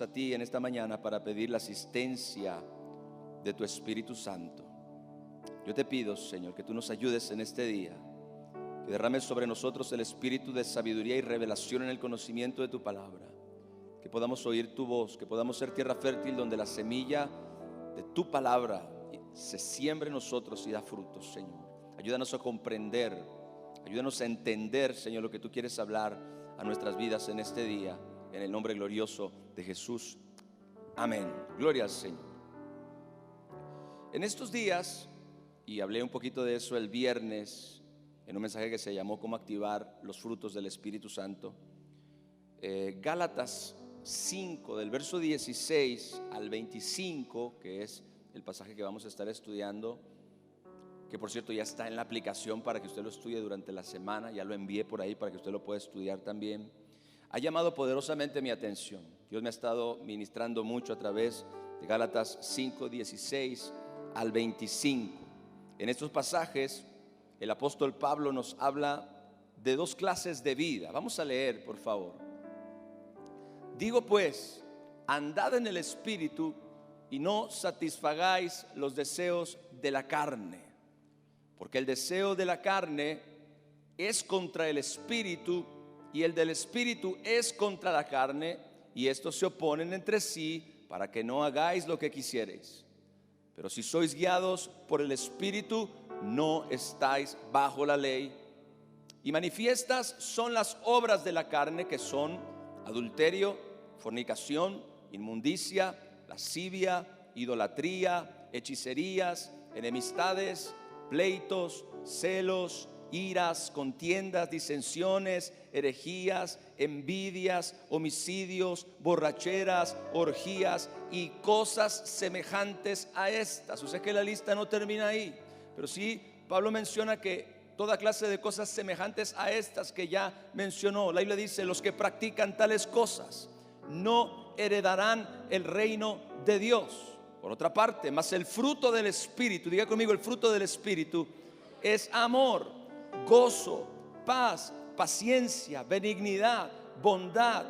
a ti en esta mañana para pedir la asistencia de tu Espíritu Santo. Yo te pido, Señor, que tú nos ayudes en este día, que derrames sobre nosotros el espíritu de sabiduría y revelación en el conocimiento de tu palabra, que podamos oír tu voz, que podamos ser tierra fértil donde la semilla de tu palabra se siembre en nosotros y da frutos, Señor. Ayúdanos a comprender, ayúdanos a entender, Señor, lo que tú quieres hablar a nuestras vidas en este día, en el nombre glorioso de Jesús. Amén. Gloria al Señor. En estos días, y hablé un poquito de eso el viernes en un mensaje que se llamó "Cómo activar los frutos del Espíritu Santo", Gálatas 5 del verso 16 al 25, que es el pasaje que vamos a estar estudiando, que por cierto ya está en la aplicación para que usted lo estudie durante la semana, ya lo envié por ahí para que usted lo pueda estudiar también. Ha llamado poderosamente mi atención. Dios me ha estado ministrando mucho a través de Gálatas 5, 16 al 25. En estos pasajes el apóstol Pablo nos habla de dos clases de vida. Vamos a leer, por favor. Digo pues, andad en el Espíritu y no satisfagáis los deseos de la carne, porque el deseo de la carne es contra el Espíritu y el del Espíritu es contra la carne, y estos se oponen entre sí para que no hagáis lo que quisierais. Pero si sois guiados por el Espíritu, no estáis bajo la ley. Y manifiestas son las obras de la carne, que son adulterio, fornicación, inmundicia, lascivia, idolatría, hechicerías, enemistades, pleitos, celos, iras, contiendas, disensiones, herejías, envidias, homicidios, borracheras, orgías y cosas semejantes a estas. O sea que la lista no termina ahí, pero sí Pablo menciona que toda clase de cosas semejantes a estas que ya mencionó. La Biblia dice: los que practican tales cosas no heredarán el reino de Dios. Por otra parte, mas el fruto del Espíritu, diga conmigo, el fruto del Espíritu es amor, gozo, paz, paciencia, benignidad, bondad,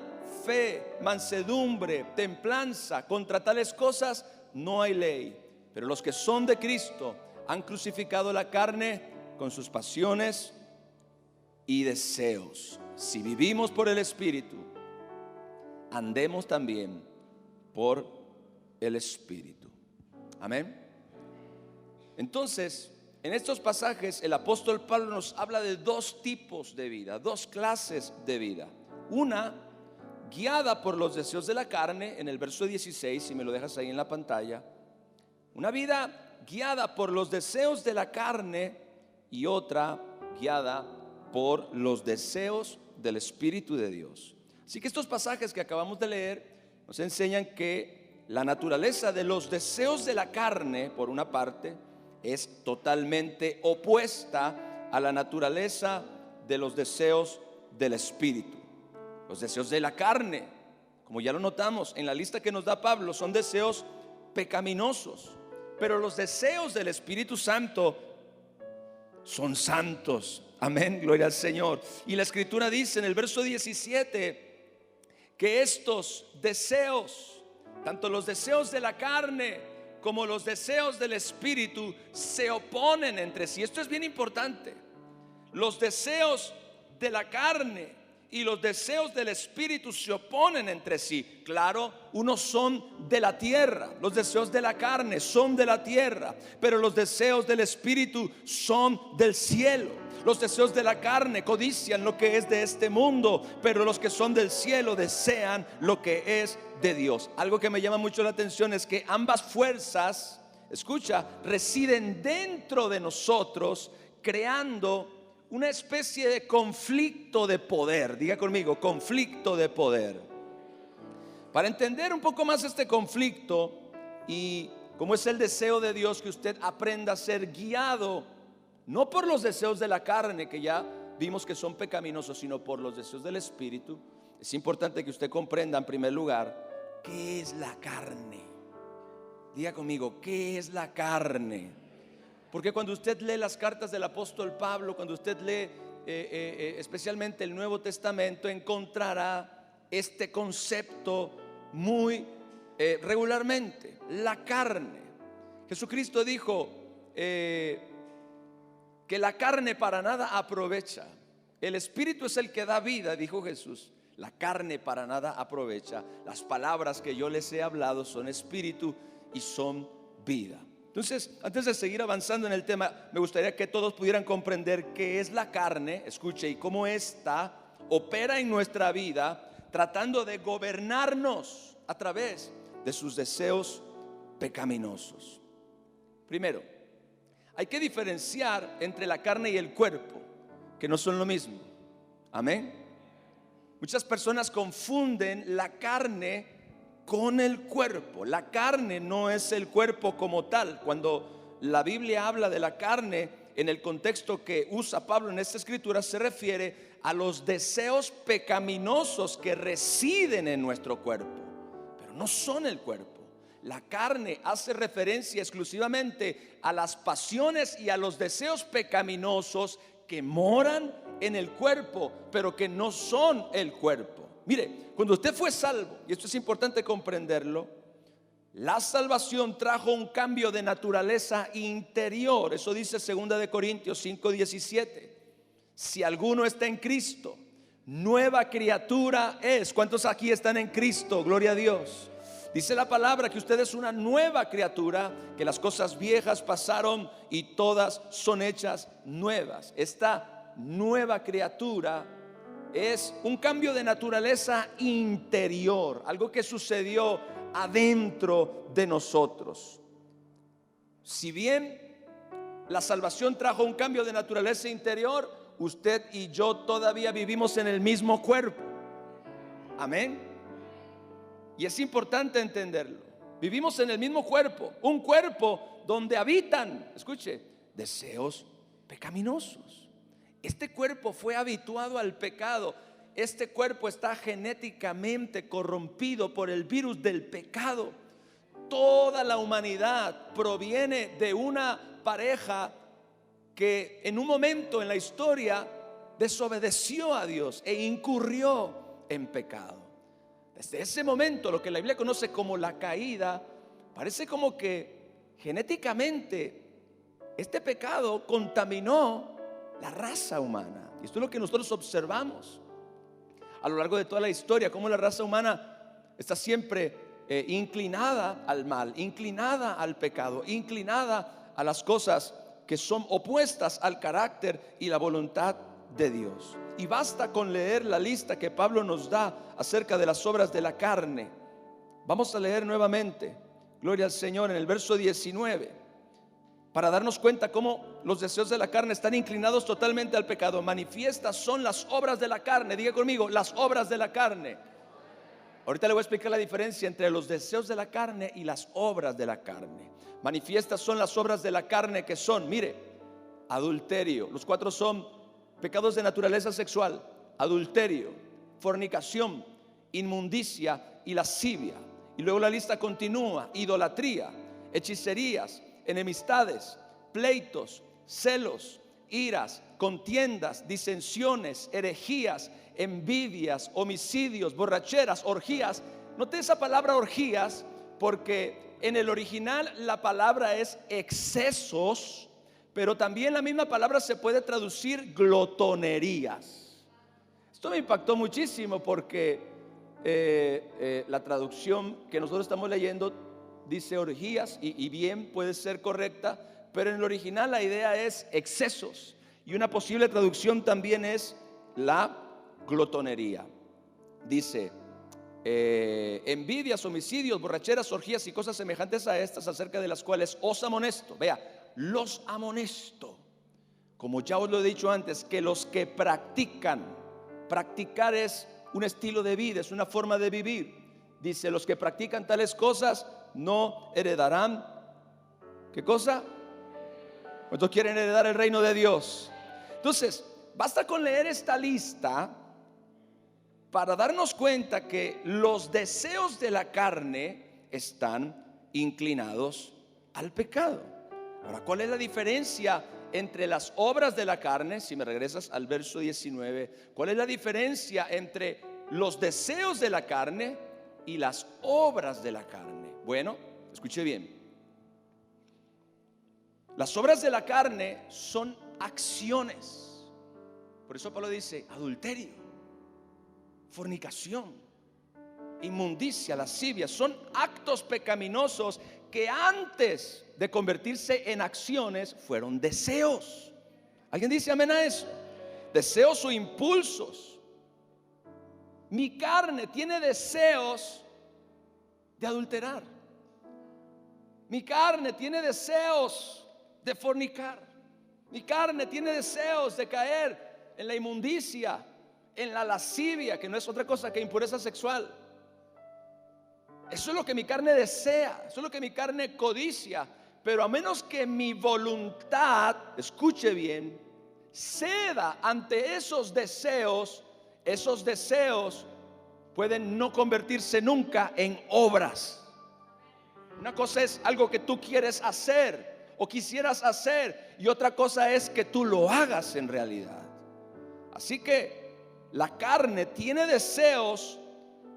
fe, mansedumbre, templanza. Contra tales cosas no hay ley. Pero los que son de Cristo han crucificado la carne con sus pasiones y deseos. Si vivimos por el Espíritu, andemos también por el Espíritu. Amén. Entonces, en estos pasajes el apóstol Pablo nos habla de dos tipos de vida, dos clases de vida. Una guiada por los deseos de la carne, en el verso 16, si me lo dejas ahí en la pantalla. Una vida guiada por los deseos de la carne, y otra guiada por los deseos del Espíritu de Dios. Así que estos pasajes que acabamos de leer nos enseñan que la naturaleza de los deseos de la carne, por una parte, es totalmente opuesta a la naturaleza de los deseos del Espíritu. Los deseos de la carne, como ya lo notamos en la lista que nos da Pablo, son deseos pecaminosos, pero los deseos del Espíritu Santo son santos. Amén, gloria al Señor. Y la Escritura dice en el verso 17 que estos deseos, tanto los deseos de la carne como los deseos del Espíritu, se oponen entre sí. Esto es bien importante. Los deseos de la carne y los deseos del Espíritu se oponen entre sí. Claro, unos son de la tierra. Los deseos de la carne son de la tierra, pero los deseos del Espíritu son del cielo. Los deseos de la carne codician lo que es de este mundo, pero los que son del cielo desean lo que es de Dios. Algo que me llama mucho la atención es que ambas fuerzas, escucha, residen dentro de nosotros, creando una especie de conflicto de poder. Diga conmigo, conflicto de poder. Para entender un poco más este conflicto y cómo es el deseo de Dios, que usted aprenda a ser guiado no por los deseos de la carne, que ya vimos que son pecaminosos, sino por los deseos del Espíritu. Es importante que usted comprenda en primer lugar qué es la carne. Diga conmigo, ¿qué es la carne? Porque cuando usted lee las cartas del apóstol Pablo, cuando usted lee especialmente el Nuevo Testamento, encontrará este concepto muy regularmente. La carne. Jesucristo dijo que la carne para nada aprovecha. El Espíritu es el que da vida, dijo Jesús. La carne para nada aprovecha. Las palabras que yo les he hablado son espíritu y son vida. Entonces, antes de seguir avanzando en el tema, me gustaría que todos pudieran comprender qué es la carne, escuche, y cómo ésta opera en nuestra vida, tratando de gobernarnos a través de sus deseos pecaminosos. Primero, hay que diferenciar entre la carne y el cuerpo, que no son lo mismo. Amén. Muchas personas confunden la carne con el cuerpo. La carne no es el cuerpo como tal. Cuando la Biblia habla de la carne, en el contexto que usa Pablo en esta escritura, se refiere a los deseos pecaminosos que residen en nuestro cuerpo, pero no son el cuerpo. La carne hace referencia exclusivamente a las pasiones y a los deseos pecaminosos que moran en el cuerpo, pero que no son el cuerpo. Mire, cuando usted fue salvo, y esto es importante comprenderlo, la salvación trajo un cambio de naturaleza interior. Eso dice 2 Corintios 5:17. Si alguno está en Cristo, nueva criatura es. ¿Cuántos aquí están en Cristo? Gloria a Dios. Dice la palabra que usted es una nueva criatura, que las cosas viejas pasaron y todas son hechas nuevas. Esta nueva criatura es un cambio de naturaleza interior, algo que sucedió adentro de nosotros. Si bien la salvación trajo un cambio de naturaleza interior, usted y yo todavía vivimos en el mismo cuerpo. Amén. Y es importante entenderlo. Vivimos en el mismo cuerpo, un cuerpo donde habitan, escuche, deseos pecaminosos. Este cuerpo fue habituado al pecado. Este cuerpo está genéticamente corrompido por el virus del pecado. Toda la humanidad proviene de una pareja que en un momento en la historia desobedeció a Dios e incurrió en pecado. Desde ese momento, lo que la Biblia conoce como la caída, parece como que genéticamente este pecado contaminó la raza humana. Y esto es lo que nosotros observamos a lo largo de toda la historia, cómo la raza humana está siempre inclinada al mal, inclinada al pecado, inclinada a las cosas que son opuestas al carácter y la voluntad de Dios. Y basta con leer la lista que Pablo nos da acerca de las obras de la carne. Vamos a leer nuevamente, gloria al Señor, en el verso 19, para darnos cuenta cómo los deseos de la carne están inclinados totalmente al pecado. Manifiestas son las obras de la carne. Diga conmigo, las obras de la carne. Ahorita le voy a explicar la diferencia entre los deseos de la carne y las obras de la carne. Manifiestas son las obras de la carne, que son, mire, adulterio. Los 4 son pecados de naturaleza sexual: adulterio, fornicación, inmundicia y lascivia. Y luego la lista continúa: idolatría, hechicerías, enemistades, pleitos, celos, iras, contiendas, disensiones, herejías, envidias, homicidios, borracheras, orgías. Note esa palabra orgías, porque en el original la palabra es excesos, pero también la misma palabra se puede traducir glotonerías. Esto me impactó muchísimo porque la traducción que nosotros estamos leyendo dice orgías, y bien puede ser correcta, pero en el original la idea es excesos, y una posible traducción también es la glotonería. Dice envidias, homicidios, borracheras, orgías y cosas semejantes a estas, acerca de las cuales os amonesto. Vea, los amonesto, como ya os lo he dicho antes, que los que practicar es un estilo de vida, es una forma de vivir. Dice, los que practican tales cosas no heredarán, ¿qué cosa? ¿Cuántos quieren heredar el reino de Dios? Entonces, basta con leer esta lista para darnos cuenta que los deseos de la carne están inclinados al pecado. Ahora, ¿cuál es la diferencia entre las obras de la carne? Si me regresas al verso 19, ¿cuál es la diferencia entre los deseos de la carne y las obras de la carne. Bueno, escuche bien. Las obras de la carne son acciones. Por eso Pablo dice adulterio, fornicación, inmundicia, lascivia. Son actos pecaminosos que antes de convertirse en acciones fueron deseos. ¿Alguien dice amén a eso? Deseos o impulsos. Mi carne tiene deseos de adulterar. Mi carne tiene deseos de fornicar. Mi carne tiene deseos de caer en la inmundicia, en la lascivia, que no es otra cosa que impureza sexual. Eso es lo que mi carne desea, eso es lo que mi carne codicia. Pero a menos que mi voluntad, escuche bien, ceda ante esos deseos pueden no convertirse nunca en obras. Una cosa es algo que tú quieres hacer o quisieras hacer, y otra cosa es que tú lo hagas en realidad. Así que la carne tiene deseos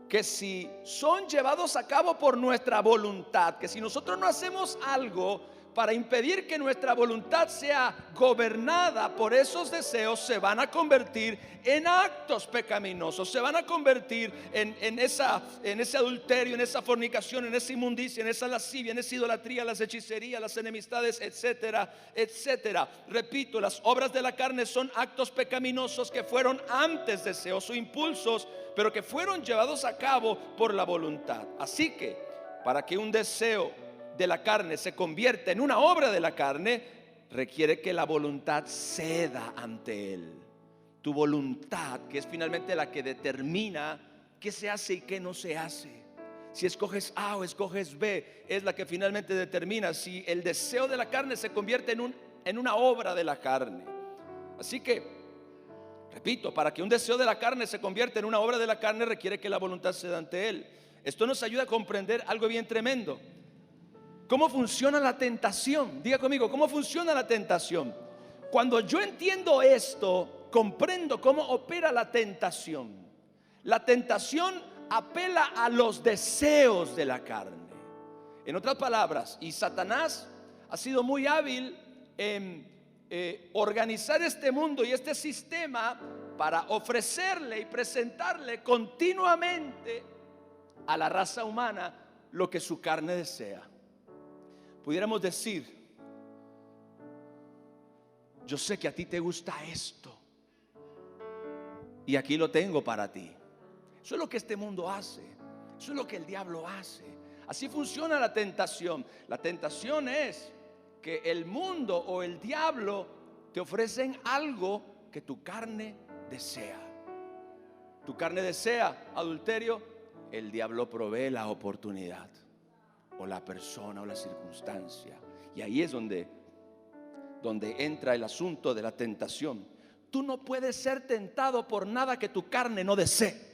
que si son llevados a cabo por nuestra voluntad, que si nosotros no hacemos algo para impedir que nuestra voluntad sea gobernada por esos deseos, se van a convertir en actos pecaminosos, se van a convertir en ese adulterio, en esa fornicación, en esa inmundicia, en esa lascivia, en esa idolatría, las hechicerías, las enemistades, etcétera, etcétera. Repito, las obras de la carne son actos pecaminosos que fueron antes deseos o impulsos, pero que fueron llevados a cabo por la voluntad. Así que para que un deseo de la carne se convierta en una obra de la carne, requiere que la voluntad ceda ante él. Tu voluntad, que es finalmente la que determina qué se hace y qué no se hace. Si escoges A o escoges B, es la que finalmente determina si el deseo de la carne se convierte en una obra de la carne. Así que, repito, para que un deseo de la carne se convierta en una obra de la carne, requiere que la voluntad ceda ante él. Esto nos ayuda a comprender algo bien tremendo. ¿Cómo funciona la tentación? Diga conmigo, ¿cómo funciona la tentación? Cuando yo entiendo esto, comprendo cómo opera la tentación. La tentación apela a los deseos de la carne. En otras palabras, y Satanás ha sido muy hábil en organizar este mundo y este sistema para ofrecerle y presentarle continuamente a la raza humana lo que su carne desea. Pudiéramos decir, yo sé que a ti te gusta esto y aquí lo tengo para ti. Eso es lo que este mundo hace, eso es lo que el diablo hace. Así funciona la tentación. La tentación es que el mundo o el diablo te ofrecen algo que tu carne desea. Tu carne desea adulterio, el diablo provee la oportunidad, o la persona o la circunstancia. Y ahí es donde entra el asunto de la tentación. Tú no puedes ser tentado por nada que tu carne no desee.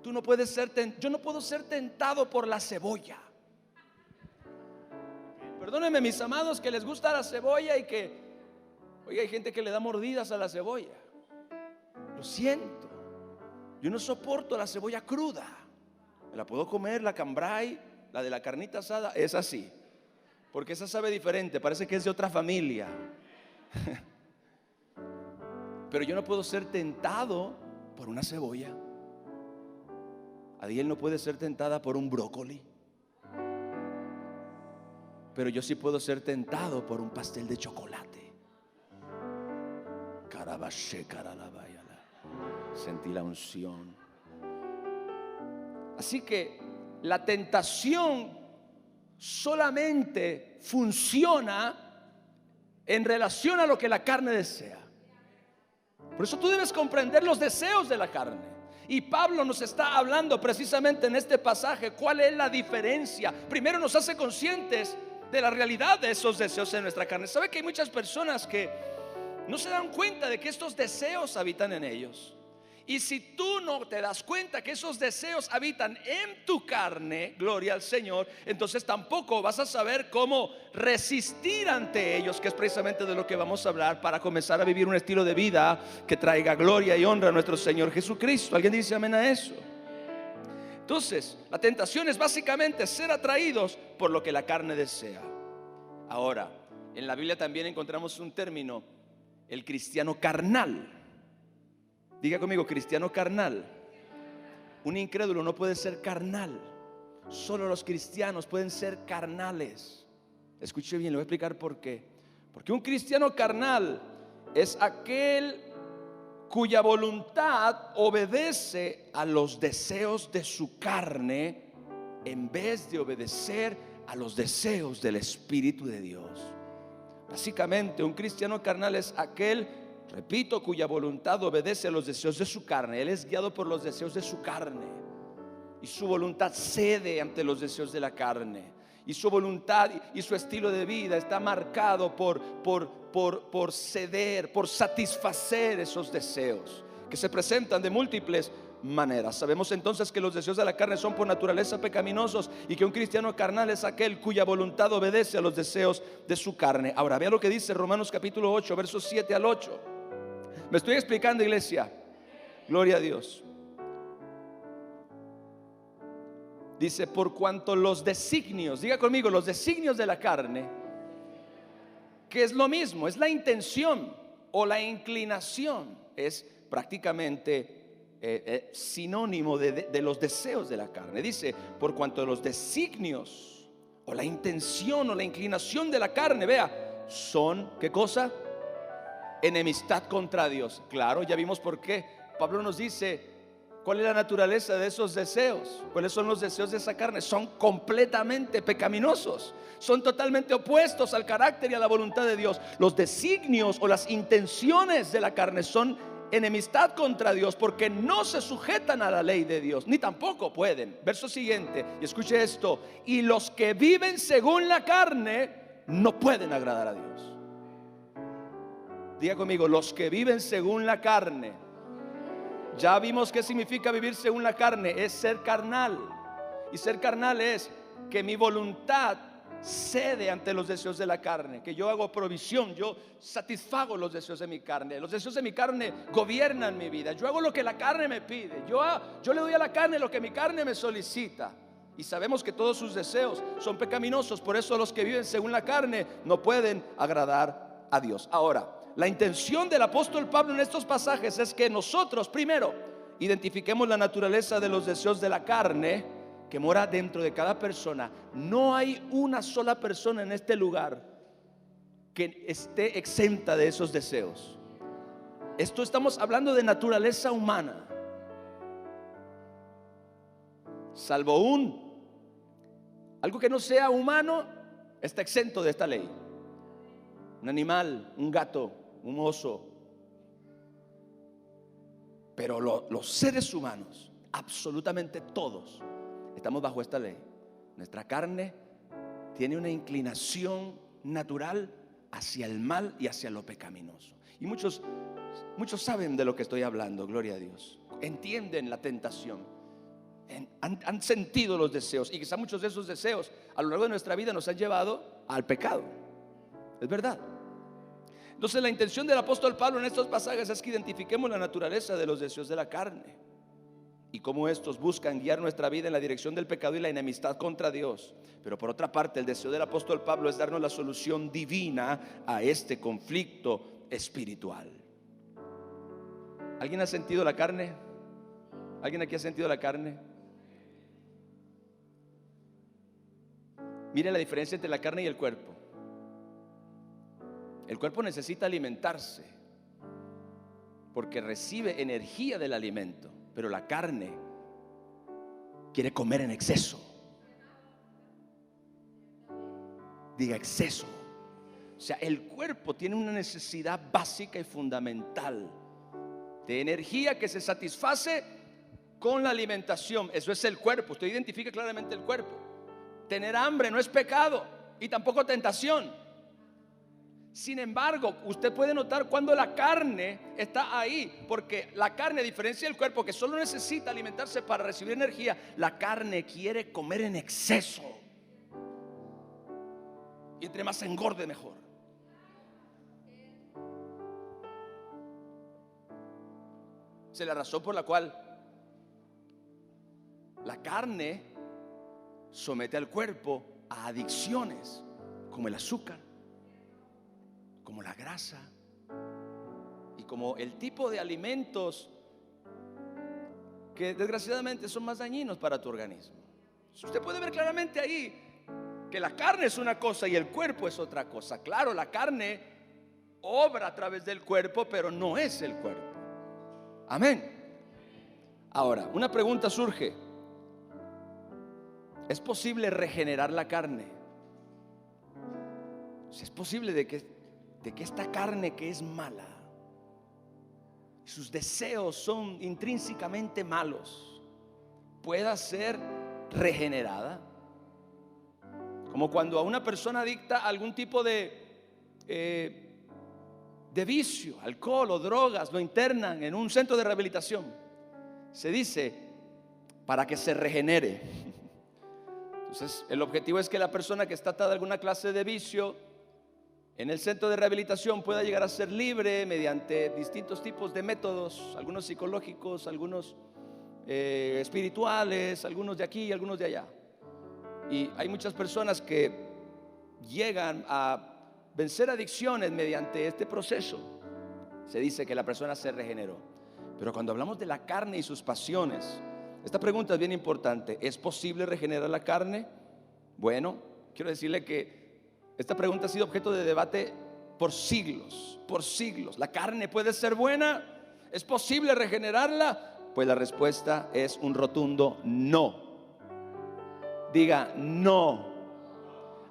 Tú no puedes yo no puedo ser tentado por la cebolla. Perdónenme, mis amados, que les gusta la cebolla y que, oye, hay gente que le da mordidas a la cebolla. Lo siento, yo no soporto la cebolla cruda. Me la puedo comer, la cambray, la de la carnita asada, es así, porque esa sabe diferente, parece que es de otra familia. Pero yo no puedo ser tentado por una cebolla. Adiel no puede ser tentada por un brócoli, pero yo sí puedo ser tentado por un pastel de chocolate. Sentí la unción. Así que la tentación solamente funciona en relación a lo que la carne desea. Por eso tú debes comprender los deseos de la carne. Y Pablo nos está hablando precisamente en este pasaje cuál es la diferencia. Primero nos hace conscientes de la realidad de esos deseos en nuestra carne. ¿Sabe que hay muchas personas que no se dan cuenta de que estos deseos habitan en ellos? Y si tú no te das cuenta que esos deseos habitan en tu carne, gloria al Señor, entonces tampoco vas a saber cómo resistir ante ellos, que es precisamente de lo que vamos a hablar para comenzar a vivir un estilo de vida que traiga gloria y honra a nuestro Señor Jesucristo. ¿Alguien dice amén a eso? Entonces, la tentación es básicamente ser atraídos por lo que la carne desea. Ahora, en la Biblia también encontramos un término, el cristiano carnal. Diga conmigo, cristiano carnal. Un incrédulo no puede ser carnal. Solo los cristianos pueden ser carnales. Escuche bien, le voy a explicar por qué. Porque un cristiano carnal es aquel cuya voluntad obedece a los deseos de su carne en vez de obedecer a los deseos del Espíritu de Dios. Básicamente, un cristiano carnal es aquel, repito, cuya voluntad obedece a los deseos de su carne. Él es guiado por los deseos de su carne y su voluntad cede ante los deseos de la carne. Y su voluntad y su estilo de vida está marcado por ceder, por satisfacer esos deseos que se presentan de múltiples maneras. Sabemos entonces que los deseos de la carne son por naturaleza pecaminosos y que un cristiano carnal es aquel cuya voluntad obedece a los deseos de su carne. Ahora, vea lo que dice Romanos capítulo 8, versos 7 al 8. ¿Me estoy explicando, iglesia? Gloria a Dios. Dice, por cuanto los designios, diga conmigo, los designios de la carne, que es lo mismo, es la intención o la inclinación, es prácticamente sinónimo de los deseos de la carne. Dice, por cuanto los designios o la intención o la inclinación de la carne, vea, son, ¿qué cosa? Enemistad contra Dios. Claro, ya vimos por qué. Pablo nos dice, ¿cuál es la naturaleza de esos deseos? ¿Cuáles son los deseos de esa carne? Son completamente pecaminosos. Son totalmente opuestos al carácter y a la voluntad de Dios. Los designios o las intenciones de la carne son enemistad contra Dios porque no se sujetan a la ley de Dios, ni tampoco pueden. Verso siguiente, y escuche esto. Y los que viven según la carne no pueden agradar a Dios. Diga conmigo, los que viven según la carne. Ya vimos qué significa vivir según la carne, es ser carnal. Y ser carnal es que mi voluntad cede ante los deseos de la carne, que yo hago provisión, yo satisfago los deseos de mi carne. Los deseos de mi carne gobiernan mi vida. Yo hago lo que la carne me pide. Yo le doy a la carne lo que mi carne me solicita. Y sabemos que todos sus deseos son pecaminosos. Por eso los que viven según la carne no pueden agradar a Dios. Ahora, la intención del apóstol Pablo en estos pasajes es que nosotros primero identifiquemos la naturaleza de los deseos de la carne que mora dentro de cada persona. No hay una sola persona en este lugar que esté exenta de esos deseos. Esto estamos hablando de naturaleza humana. Salvo algo que no sea humano, está exento de esta ley. Un animal, un gato, un oso. Pero los seres humanos, absolutamente todos, estamos bajo esta ley. Nuestra carne tiene una inclinación natural hacia el mal y hacia lo pecaminoso. Y muchos saben de lo que estoy hablando, gloria a Dios. Entienden la tentación. Han sentido los deseos. Y quizá muchos de esos deseos a lo largo de nuestra vida nos han llevado al pecado. Es verdad. Entonces la intención del apóstol Pablo en estos pasajes es que identifiquemos la naturaleza de los deseos de la carne y cómo estos buscan guiar nuestra vida en la dirección del pecado y la enemistad contra Dios. Pero por otra parte, el deseo del apóstol Pablo es darnos la solución divina a este conflicto espiritual. ¿Alguien ha sentido la carne? ¿Alguien aquí ha sentido la carne? Mire la diferencia entre la carne y el cuerpo. El cuerpo necesita alimentarse porque recibe energía del alimento, pero la carne quiere comer en exceso. Diga exceso. O sea, el cuerpo tiene una necesidad básica y fundamental de energía que se satisface con la alimentación. Eso es el cuerpo. Usted identifica claramente el cuerpo. Tener hambre no es pecado y tampoco tentación. Sin embargo, usted puede notar cuando la carne está ahí, porque la carne, a diferencia del cuerpo que solo necesita alimentarse para recibir energía, la carne quiere comer en exceso. Y entre más engorde, mejor. Esa es la razón por la cual La carne somete al cuerpo a adicciones, como el azúcar, como la grasa y como el tipo de alimentos que desgraciadamente son más dañinos para tu organismo. Usted puede ver claramente ahí que la carne es una cosa y el cuerpo es otra cosa. Claro, la carne obra a través del cuerpo, pero no es el cuerpo. Amén. Ahora, una pregunta surge: ¿es posible regenerar la carne? Si es posible de que esta carne que es mala, sus deseos son intrínsecamente malos, pueda ser regenerada. Como cuando a una persona adicta a algún tipo de vicio, alcohol o drogas, lo internan en un centro de rehabilitación. Se dice para que se regenere. Entonces el objetivo es que la persona que está atada a alguna clase de vicio en el centro de rehabilitación pueda llegar a ser libre mediante distintos tipos de métodos, algunos psicológicos, algunos espirituales, algunos de aquí, algunos de allá. Y hay muchas personas que llegan a vencer adicciones mediante este proceso. Se dice que la persona se regeneró. Pero cuando hablamos de la carne y sus pasiones, esta pregunta es bien importante: ¿es posible regenerar la carne? Bueno, quiero decirle que esta pregunta ha sido objeto de debate por siglos, por siglos. ¿La carne puede ser buena? ¿Es posible regenerarla? Pues la respuesta es un rotundo no. Diga no.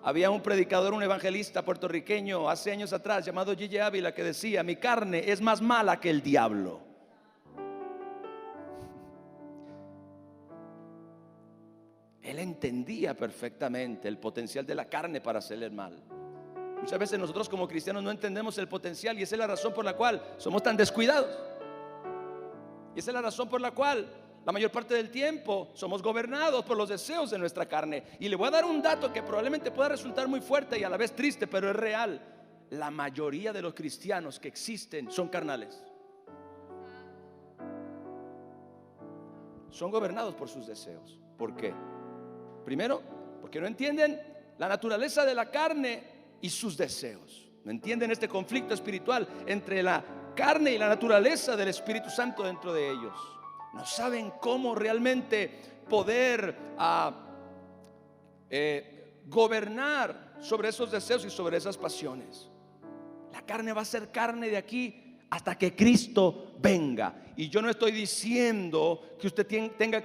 Había un predicador, un evangelista puertorriqueño hace años atrás llamado Gigi Ávila, que decía: mi carne es más mala que el diablo. Él entendía perfectamente el potencial de la carne para hacerle el mal. Muchas veces nosotros como cristianos no entendemos el potencial, y esa es la razón por la cual somos tan descuidados. Y esa es la razón por la cual la mayor parte del tiempo somos gobernados por los deseos de nuestra carne. Y le voy a dar un dato que probablemente pueda resultar muy fuerte y a la vez triste, pero es real. La mayoría de los cristianos que existen son carnales. Son gobernados por sus deseos. ¿Por qué? Primero, porque no entienden la naturaleza de la carne y sus deseos. No entienden este conflicto espiritual entre la carne y la naturaleza del Espíritu Santo dentro de ellos. No saben cómo realmente poder gobernar sobre esos deseos y sobre esas pasiones. La carne va a ser carne de aquí hasta que Cristo venga. Y yo no estoy diciendo que usted tenga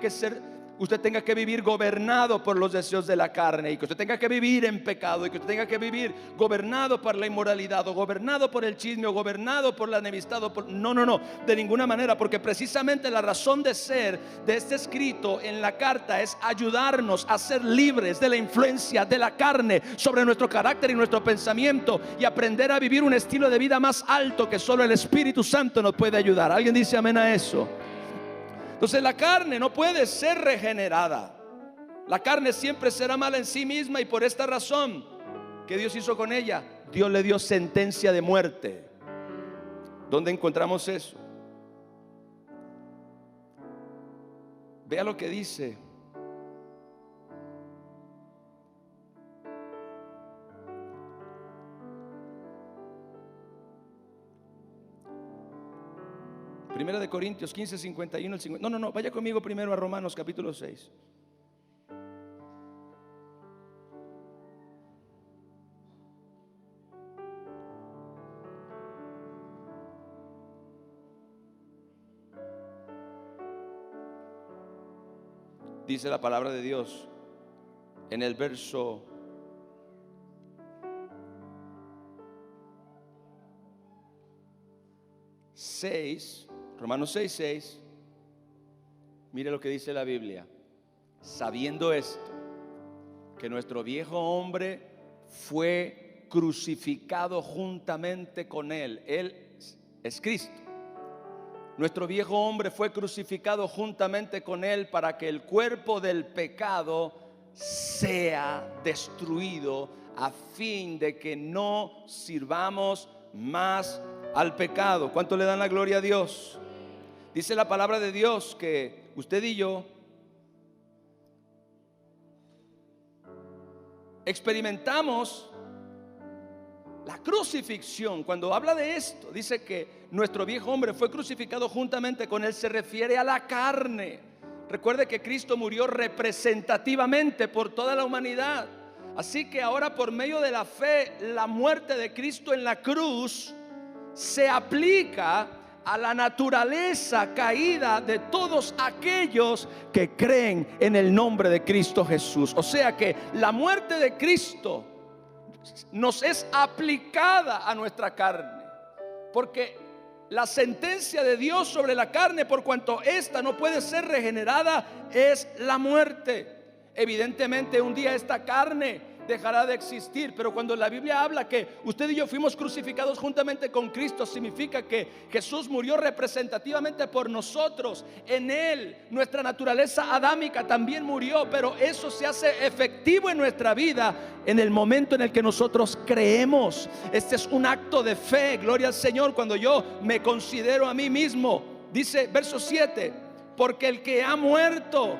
que vivir gobernado por los deseos de la carne, y que usted tenga que vivir en pecado, y que usted tenga que vivir gobernado por la inmoralidad, o gobernado por el chisme, o gobernado por la enemistad. No, de ninguna manera, porque precisamente la razón de ser de este escrito en la carta es ayudarnos a ser libres de la influencia de la carne sobre nuestro carácter y nuestro pensamiento, y aprender a vivir un estilo de vida más alto que solo el Espíritu Santo nos puede ayudar. ¿Alguien dice amén a eso? Entonces la carne no puede ser regenerada. La carne siempre será mala en sí misma, y por esta razón, ¿qué Dios hizo con ella? Dios le dio sentencia de muerte. ¿Dónde encontramos eso? Vea lo que dice Primera de Corintios 15, 51 al 50. No, vaya conmigo primero a Romanos capítulo 6. Dice la palabra de Dios en el verso 6, Romanos 6, 6. Mire lo que dice la Biblia: sabiendo esto, que nuestro viejo hombre fue crucificado juntamente con él. Él es Cristo. Nuestro viejo hombre fue crucificado juntamente con él, para que el cuerpo del pecado sea destruido, a fin de que no sirvamos más al pecado. ¿Cuánto le dan la gloria a Dios? Dice la palabra de Dios que usted y yo experimentamos la crucifixión. Cuando habla de esto, dice que nuestro viejo hombre fue crucificado juntamente con él, se refiere a la carne. Recuerde que Cristo murió representativamente por toda la humanidad. Así que ahora, por medio de la fe, la muerte de Cristo en la cruz se aplica a la naturaleza caída de todos aquellos que creen en el nombre de Cristo Jesús. O sea que la muerte de Cristo nos es aplicada a nuestra carne, porque la sentencia de Dios sobre la carne, por cuanto ésta no puede ser regenerada, es la muerte. Evidentemente un día esta carne dejará de existir, pero cuando la Biblia habla que usted y yo fuimos crucificados juntamente con Cristo, significa que Jesús murió representativamente por nosotros. En él nuestra naturaleza adámica también murió, pero eso se hace efectivo en nuestra vida en el momento en el que nosotros creemos. Este es un acto de fe, gloria al Señor. Cuando yo me considero a mí mismo, dice verso 7, porque el que ha muerto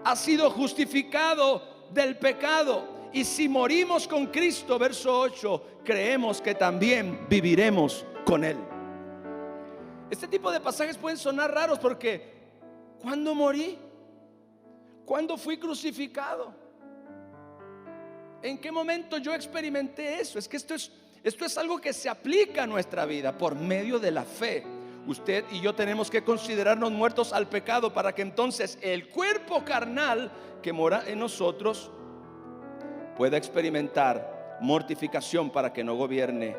ha sido justificado del pecado. Y si morimos con Cristo, verso 8, creemos que también viviremos con Él. Este tipo de pasajes pueden sonar raros porque ¿cuándo morí? ¿Cuándo fui crucificado? ¿En qué momento yo experimenté eso? Es que esto es algo que se aplica a nuestra vida por medio de la fe. Usted y yo tenemos que considerarnos muertos al pecado para que entonces el cuerpo carnal que mora en nosotros pueda experimentar mortificación para que no gobierne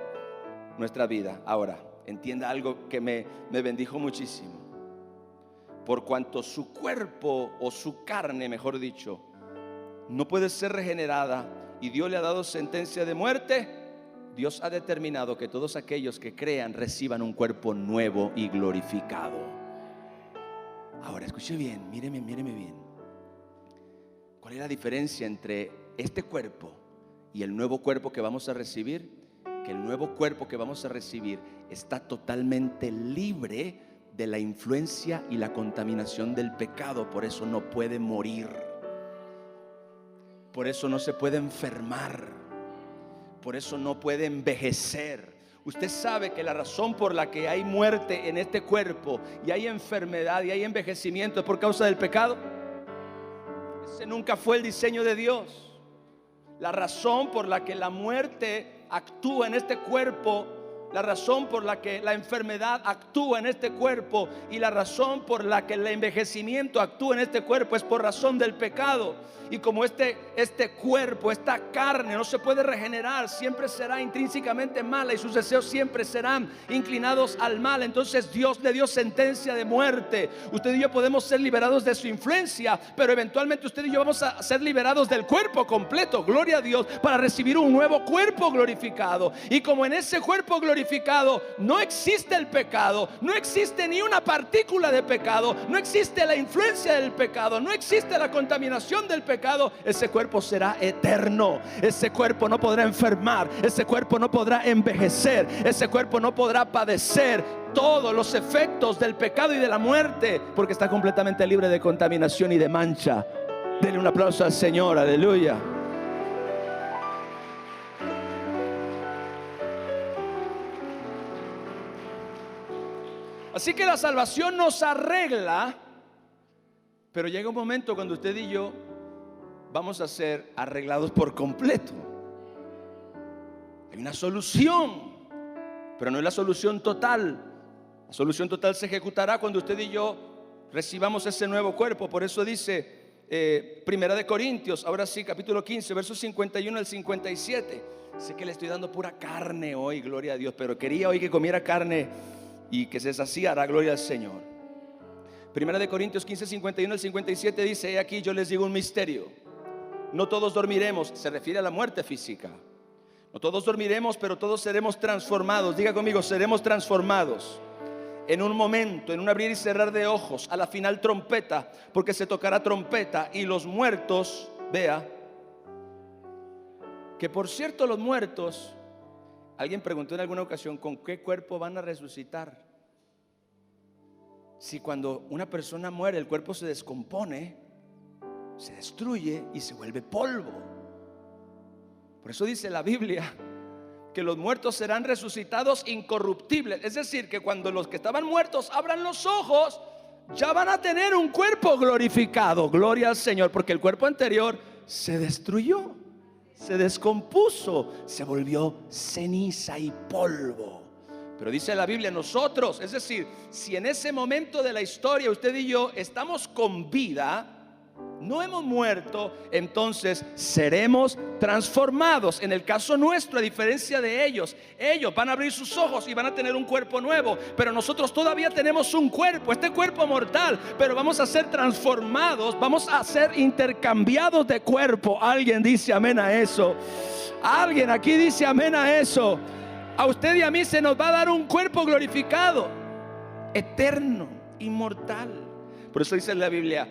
nuestra vida. Ahora, entienda algo que me bendijo muchísimo. Por cuanto su cuerpo o su carne, mejor dicho, no puede ser regenerada y Dios le ha dado sentencia de muerte, Dios ha determinado que todos aquellos que crean reciban un cuerpo nuevo y glorificado. Ahora, escuche bien, míreme bien. ¿Cuál es la diferencia entre este cuerpo y el nuevo cuerpo que vamos a recibir? Que el nuevo cuerpo que vamos a recibir está totalmente libre de la influencia y la contaminación del pecado. Por eso no puede morir, por eso no se puede enfermar, por eso no puede envejecer. Usted sabe que la razón por la que hay muerte en este cuerpo y hay enfermedad y hay envejecimiento es por causa del pecado. Ese nunca fue el diseño de Dios. La razón por la que la muerte actúa en este cuerpo, la razón por la que la enfermedad actúa en este cuerpo y la razón por la que el envejecimiento actúa en este cuerpo es por razón del pecado. Y como este cuerpo, esta carne no se puede regenerar, siempre será intrínsecamente mala y sus deseos siempre serán inclinados al mal. Entonces Dios le dio sentencia de muerte. Usted y yo podemos ser liberados de su influencia, pero eventualmente usted y yo vamos a ser liberados del cuerpo completo, gloria a Dios, para recibir un nuevo cuerpo glorificado. Y como en ese cuerpo glorificado no existe el pecado, no existe ni una partícula de pecado, no existe la influencia del pecado, no existe la contaminación del pecado, ese cuerpo será eterno. Ese cuerpo no podrá enfermar, ese cuerpo no podrá envejecer, ese cuerpo no podrá padecer todos los efectos del pecado y de la muerte, porque está completamente libre de contaminación y de mancha. Denle un aplauso al Señor, aleluya. Así que la salvación nos arregla, pero llega un momento cuando usted y yo vamos a ser arreglados por completo. Hay una solución, pero no es la solución total. La solución total se ejecutará cuando usted y yo recibamos ese nuevo cuerpo. Por eso dice Primera de Corintios, ahora sí, capítulo 15, versos 51 al 57. Sé que le estoy dando pura carne hoy, gloria a Dios, pero quería hoy que comiera carne y que se saciara, gloria al Señor. Primera de Corintios 15, 51 al 57 dice: he aquí yo les digo un misterio. No todos dormiremos, se refiere a la muerte física. No todos dormiremos, pero todos seremos transformados. Diga conmigo, seremos transformados en un momento, en un abrir y cerrar de ojos, a la final trompeta, porque se tocará trompeta y los muertos, vea, que por cierto los muertos, alguien preguntó en alguna ocasión, ¿con qué cuerpo van a resucitar? Si cuando una persona muere el cuerpo se descompone, se destruye y se vuelve polvo. Por eso dice la Biblia que los muertos serán resucitados incorruptibles. Es decir, que cuando los que estaban muertos abran los ojos, ya van a tener un cuerpo glorificado. Gloria al Señor, porque el cuerpo anterior se destruyó, se descompuso, se volvió ceniza y polvo. Pero dice la Biblia, nosotros, es decir, si en ese momento de la historia usted y yo estamos con vida, no hemos muerto, entonces seremos transformados. En el caso nuestro, a diferencia de ellos van a abrir sus ojos y van a tener un cuerpo nuevo, pero nosotros todavía tenemos un cuerpo, este cuerpo mortal, pero vamos a ser transformados, vamos a ser intercambiados de cuerpo. Alguien dice amén a eso. Alguien aquí dice amén a eso. A usted y a mí se nos va a dar un cuerpo glorificado, eterno, inmortal. Por eso dice la Biblia,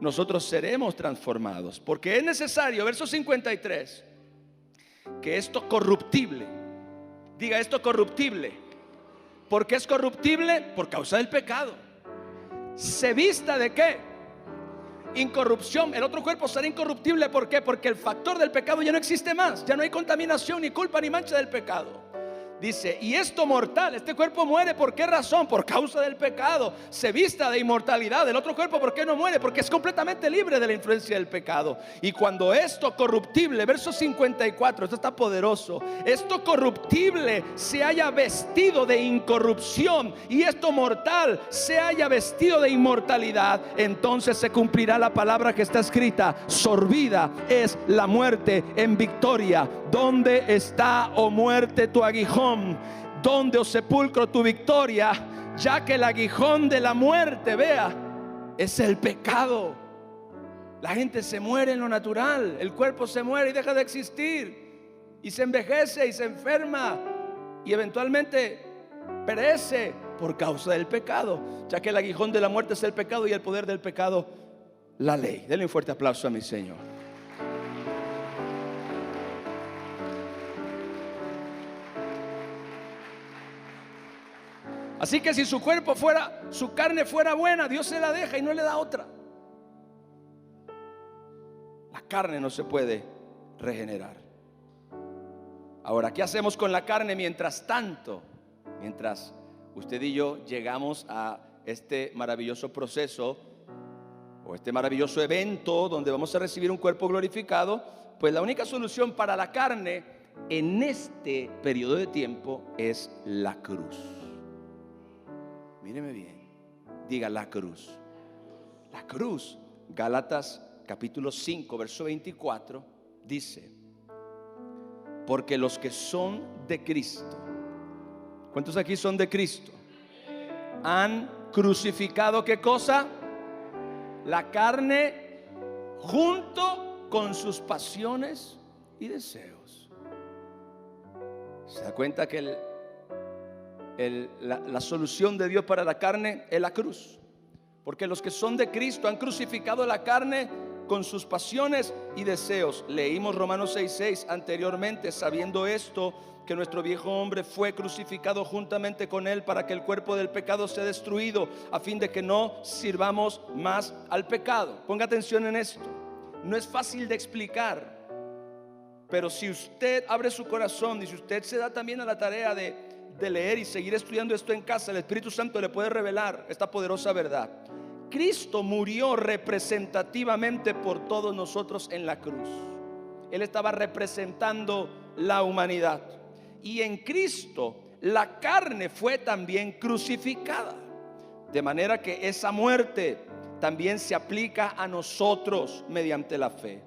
nosotros seremos transformados, porque es necesario, verso 53, que esto corruptible, diga esto corruptible. ¿Por qué es corruptible? Por causa del pecado. ¿Se vista de qué? Incorrupción. El otro cuerpo será incorruptible. ¿Por qué? Porque el factor del pecado ya no existe más. Ya no hay contaminación, ni culpa, ni mancha del pecado. Dice, y esto mortal, este cuerpo muere. ¿Por qué razón? Por causa del pecado. Se vista de inmortalidad. El otro cuerpo, ¿por qué no muere? Porque es completamente libre de la influencia del pecado. Y cuando esto corruptible, verso 54, esto está poderoso, esto corruptible se haya vestido de incorrupción y esto mortal se haya vestido de inmortalidad, entonces se cumplirá la palabra que está escrita: sorbida es la muerte en victoria. ¿Dónde está, oh muerte, tu aguijón? ¿Dónde, oh sepulcro, tu victoria? Ya que el aguijón de la muerte, vea, es el pecado. La gente se muere en lo natural, el cuerpo se muere y deja de existir, y se envejece y se enferma y eventualmente perece por causa del pecado, ya que el aguijón de la muerte es el pecado y el poder del pecado, la ley. Denle un fuerte aplauso a mi Señor. Así que si su cuerpo fuera, su carne fuera buena, Dios se la deja y no le da otra. La carne no se puede regenerar. Ahora, ¿qué hacemos con la carne mientras tanto? Mientras usted y yo llegamos a este maravilloso proceso o este maravilloso evento donde vamos a recibir un cuerpo glorificado, pues la única solución para la carne en este periodo de tiempo es la cruz. Míreme bien, diga la cruz. La cruz. Gálatas capítulo 5 verso 24 dice: porque los que son de Cristo, ¿cuántos aquí son de Cristo? Han crucificado, ¿qué cosa? La carne junto con sus pasiones y deseos. ¿Se da cuenta que la solución de Dios para la carne es la cruz? Porque los que son de Cristo han crucificado la carne con sus pasiones y deseos. Leímos Romanos 6:6 anteriormente, sabiendo esto, que nuestro viejo hombre fue crucificado juntamente con él para que el cuerpo del pecado sea destruido, a fin de que no sirvamos más al pecado. Ponga atención en esto. No es fácil de explicar, pero si usted abre su corazón y si usted se da también a la tarea de leer y seguir estudiando esto en casa, el Espíritu Santo le puede revelar esta poderosa verdad. Cristo murió representativamente por todos nosotros en la cruz. Él estaba representando la humanidad, y en Cristo la carne fue también crucificada, de manera que esa muerte también se aplica a nosotros mediante la fe.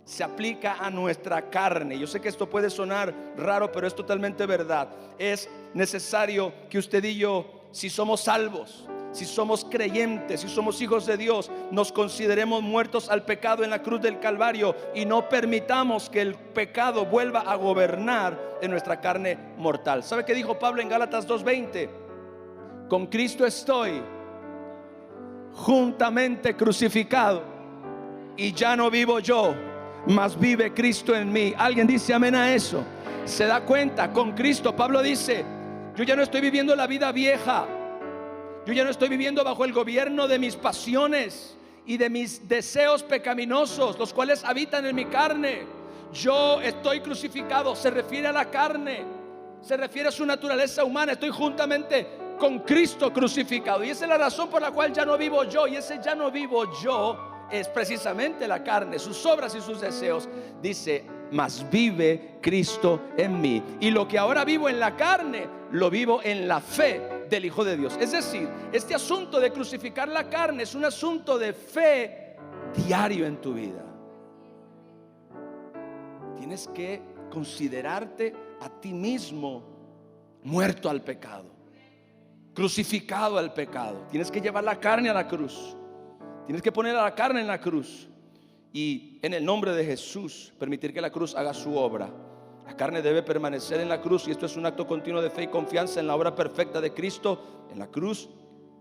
Se aplica a nuestra carne. Yo sé que esto puede sonar raro, pero es totalmente verdad. Es necesario que usted y yo, si somos salvos, si somos creyentes, si somos hijos de Dios, nos consideremos muertos al pecado en la cruz del Calvario y no permitamos que el pecado vuelva a gobernar en nuestra carne mortal. ¿Sabe qué dijo Pablo en Gálatas 2:20? Con Cristo estoy juntamente crucificado, y ya no vivo yo, mas vive Cristo en mí. Alguien dice amén a eso. Se da cuenta, con Cristo, Pablo dice: yo ya no estoy viviendo la vida vieja, yo ya no estoy viviendo bajo el gobierno de mis pasiones y de mis deseos pecaminosos, los cuales habitan en mi carne. yo estoy crucificado, se refiere a la carne, se refiere a su naturaleza humana. Estoy juntamente con Cristo crucificado, y esa es la razón por la cual ya no vivo yo. Y ese ya no vivo yo es precisamente la carne, sus obras y sus deseos. Dice: mas vive Cristo en mí, y lo que ahora vivo en la carne, lo vivo en la fe del Hijo de Dios. Es decir, este asunto de crucificar la carne es un asunto de fe diario en tu vida. Tienes que considerarte a ti mismo muerto al pecado, crucificado al pecado. Tienes que llevar la carne a la cruz. Tienes que poner a la carne en la cruz y en el nombre de Jesús permitir que la cruz haga su obra. La carne debe permanecer en la cruz, y esto es un acto continuo de fe y confianza en la obra perfecta de Cristo en la cruz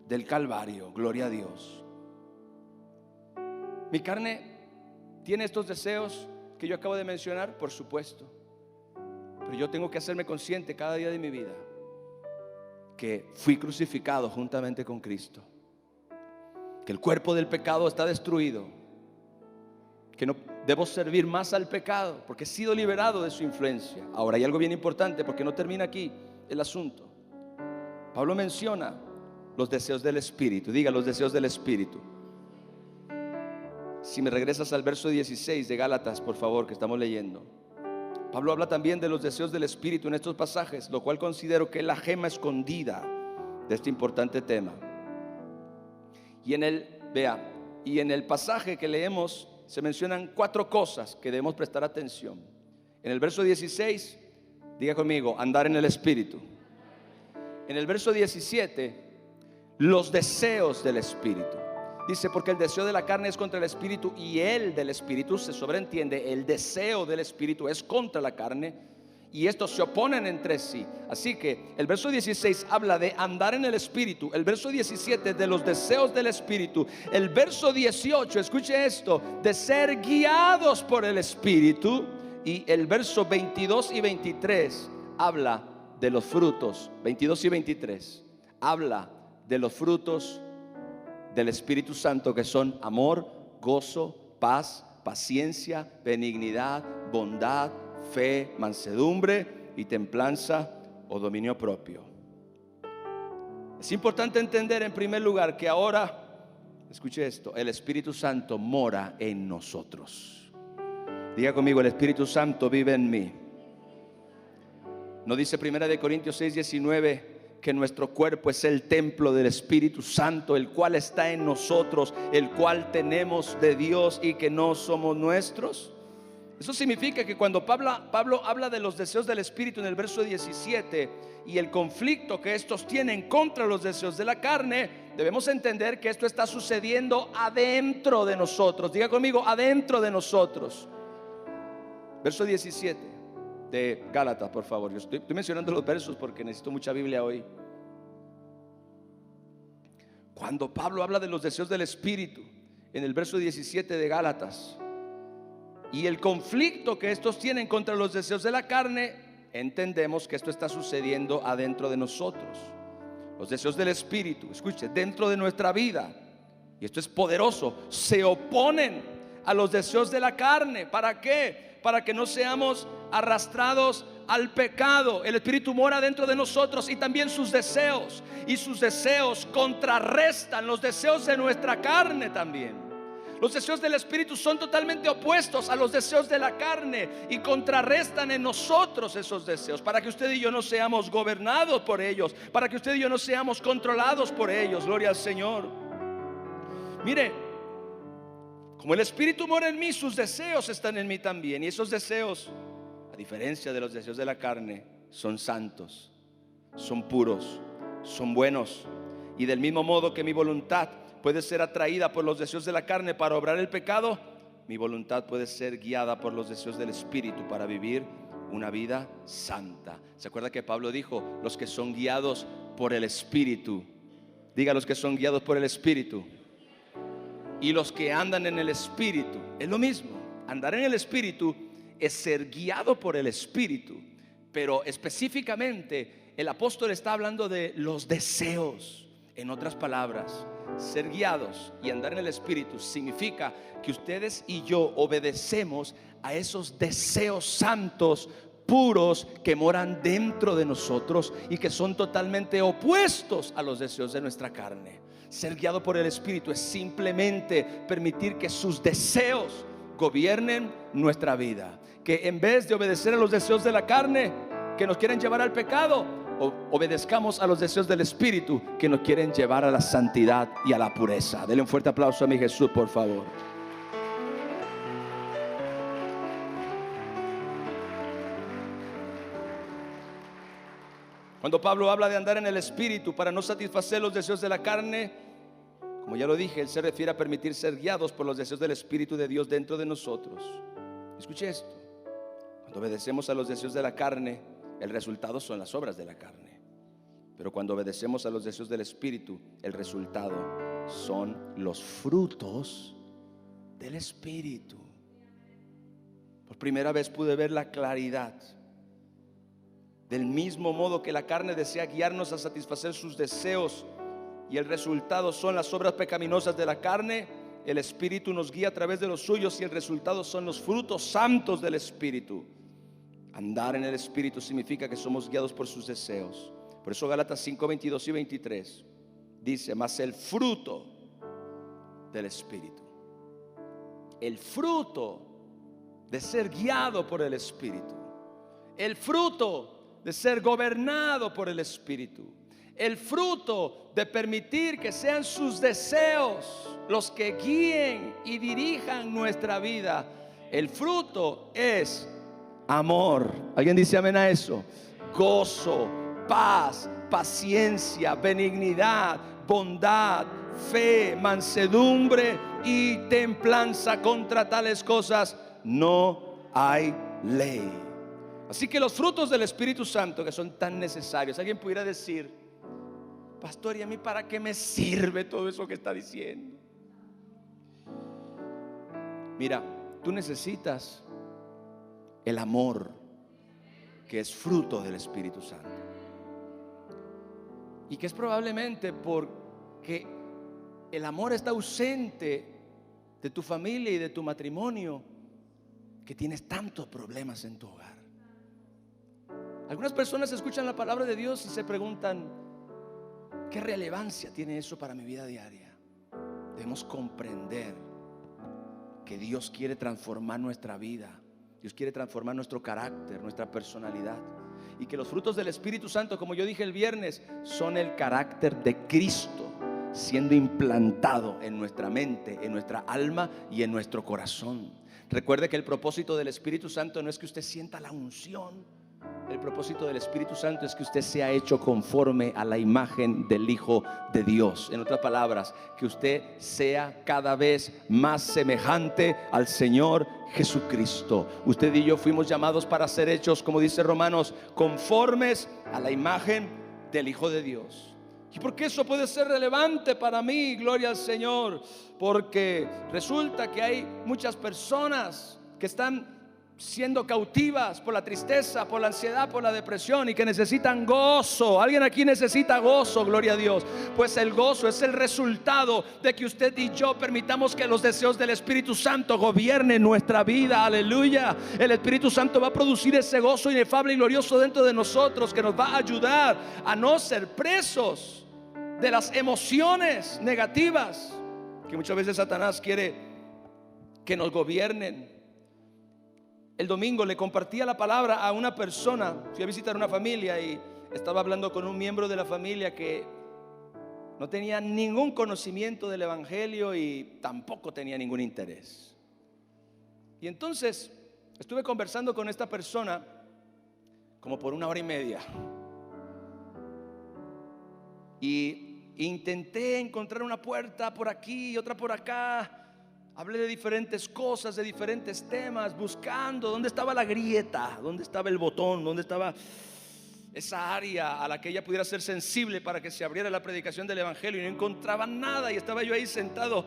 del Calvario. Gloria a Dios. Mi carne tiene estos deseos que yo acabo de mencionar, por supuesto, pero yo tengo que hacerme consciente cada día de mi vida que fui crucificado juntamente con Cristo, que el cuerpo del pecado está destruido, que no debo servir más al pecado porque he sido liberado de su influencia. Ahora hay algo bien importante, porque no termina aquí el asunto. Pablo menciona los deseos del Espíritu. Diga: los deseos del Espíritu. Si me regresas al verso 16 de Gálatas, por favor, que estamos leyendo, Pablo habla también de los deseos del Espíritu en estos pasajes, lo cual considero que es la gema escondida de este importante tema. Y en el pasaje que leemos se mencionan 4 cosas que debemos prestar atención. En el verso 16, diga conmigo: andar en el Espíritu. En el verso 17, los deseos del Espíritu. Dice: porque el deseo de la carne es contra el Espíritu, y el del Espíritu, se sobreentiende, el deseo del Espíritu es contra la carne, y estos se oponen entre sí. Así que el verso 16 habla de andar en el Espíritu, el verso 17 de los deseos del Espíritu, el verso 18, escuche esto, de ser guiados por el Espíritu, y el verso 22 y 23 habla de los frutos. 22 y 23 habla de los frutos del Espíritu Santo, que son amor, gozo, paz, paciencia, benignidad, bondad, fe, mansedumbre y templanza o dominio propio. Es importante entender en primer lugar que ahora, escuche esto, el Espíritu Santo mora en nosotros. Diga conmigo: el Espíritu Santo vive en mí. ¿No dice 1 Corintios 6:19 que nuestro cuerpo es el templo del Espíritu Santo, el cual está en nosotros, el cual tenemos de Dios y que no somos nuestros? Eso significa que cuando Pablo habla de los deseos del Espíritu en el verso 17 y el conflicto que estos tienen contra los deseos de la carne, debemos entender que esto está sucediendo adentro de nosotros. Diga conmigo: adentro de nosotros. Verso 17 de Gálatas, por favor. Yo estoy mencionando los versos porque necesito mucha Biblia hoy. Cuando Pablo habla de los deseos del Espíritu en el verso 17 de Gálatas y el conflicto que estos tienen contra los deseos de la carne, entendemos que esto está sucediendo adentro de nosotros. Los deseos del Espíritu, escuche, dentro de nuestra vida, y esto es poderoso, se oponen a los deseos de la carne. ¿Para qué? Para que no seamos arrastrados al pecado. El Espíritu mora dentro de nosotros, y también sus deseos, y sus deseos contrarrestan los deseos de nuestra carne también. Los deseos del Espíritu son totalmente opuestos a los deseos de la carne y contrarrestan en nosotros esos deseos, para que usted y yo no seamos gobernados por ellos, para que usted y yo no seamos controlados por ellos. Gloria al Señor. Mire, como el Espíritu mora en mí, sus deseos están en mí también. Y esos deseos, a diferencia de los deseos de la carne, son santos, son puros, son buenos. Y del mismo modo que mi voluntad puede ser atraída por los deseos de la carne para obrar el pecado, mi voluntad puede ser guiada por los deseos del Espíritu para vivir una vida santa. ¿Se acuerda que Pablo dijo: los que son guiados por el Espíritu? Diga: los que son guiados por el Espíritu. Y los que andan en el Espíritu, es lo mismo. Andar en el Espíritu es ser guiado por el Espíritu. Pero específicamente el apóstol está hablando de los deseos. En otras palabras, ser guiados y andar en el Espíritu significa que ustedes y yo obedecemos a esos deseos santos, puros, que moran dentro de nosotros y que son totalmente opuestos a los deseos de nuestra carne. Ser guiado por el Espíritu es simplemente permitir que sus deseos gobiernen nuestra vida. Que en vez de obedecer a los deseos de la carne que nos quieren llevar al pecado, obedezcamos a los deseos del Espíritu que nos quieren llevar a la santidad y a la pureza. Denle un fuerte aplauso a mi Jesús, por favor. Cuando Pablo habla de andar en el Espíritu para no satisfacer los deseos de la carne, como ya lo dije, él se refiere a permitir ser guiados por los deseos del Espíritu de Dios dentro de nosotros. Escuche esto: cuando obedecemos a los deseos de la carne, el resultado son las obras de la carne. Pero cuando obedecemos a los deseos del Espíritu, el resultado son los frutos del Espíritu. Por primera vez pude ver la claridad. Del mismo modo que la carne desea guiarnos a satisfacer sus deseos y el resultado son las obras pecaminosas de la carne, el Espíritu nos guía a través de los suyos y el resultado son los frutos santos del Espíritu. Andar en el Espíritu significa que somos guiados por sus deseos. Por eso Gálatas 5, 22 y 23 dice: mas el fruto del Espíritu, el fruto de ser guiado por el Espíritu, el fruto de ser gobernado por el Espíritu, el fruto de permitir que sean sus deseos los que guíen y dirijan nuestra vida, el fruto es amor. ¿Alguien dice amén a eso? Gozo, paz, paciencia, benignidad, bondad, fe, mansedumbre y templanza. Contra tales cosas no hay ley. Así que los frutos del Espíritu Santo, que son tan necesarios, alguien pudiera decir: pastor, ¿y a mí para qué me sirve todo eso que está diciendo? Mira, tú necesitas el amor, que es fruto del Espíritu Santo, y que es probablemente porque el amor está ausente de tu familia y de tu matrimonio que tienes tantos problemas en tu hogar. Algunas personas escuchan la palabra de Dios y se preguntan: ¿qué relevancia tiene eso para mi vida diaria? Debemos comprender que Dios quiere transformar nuestra vida. Dios quiere transformar nuestro carácter, nuestra personalidad, y que los frutos del Espíritu Santo, como yo dije el viernes, son el carácter de Cristo siendo implantado en nuestra mente, en nuestra alma y en nuestro corazón. Recuerde que el propósito del Espíritu Santo no es que usted sienta la unción. El propósito del Espíritu Santo es que usted sea hecho conforme a la imagen del Hijo de Dios. En otras palabras, que usted sea cada vez más semejante al Señor Jesucristo. Usted y yo fuimos llamados para ser hechos, como dice Romanos, conformes a la imagen del Hijo de Dios. ¿Y por qué eso puede ser relevante para mí? Gloria al Señor. Porque resulta que hay muchas personas que están siendo cautivas por la tristeza, por la ansiedad, por la depresión, y que necesitan gozo. ¿Alguien aquí necesita gozo? Gloria a Dios. Pues el gozo es el resultado de que usted y yo permitamos que los deseos del Espíritu Santo gobiernen nuestra vida. Aleluya. El Espíritu Santo va a producir ese gozo inefable y glorioso dentro de nosotros, que nos va a ayudar a no ser presos de las emociones negativas que muchas veces Satanás quiere que nos gobiernen. El domingo le compartía la palabra a una persona. Fui a visitar una familia y estaba hablando con un miembro de la familia que no tenía ningún conocimiento del Evangelio y tampoco tenía ningún interés. Y entonces estuve conversando con esta persona como por 1 hora y media. Y intenté encontrar una puerta por aquí y otra por acá. Hablé de diferentes cosas, de diferentes temas, buscando dónde estaba la grieta, dónde estaba el botón, dónde estaba esa área a la que ella pudiera ser sensible para que se abriera la predicación del Evangelio. Y no encontraba nada, y estaba yo ahí sentado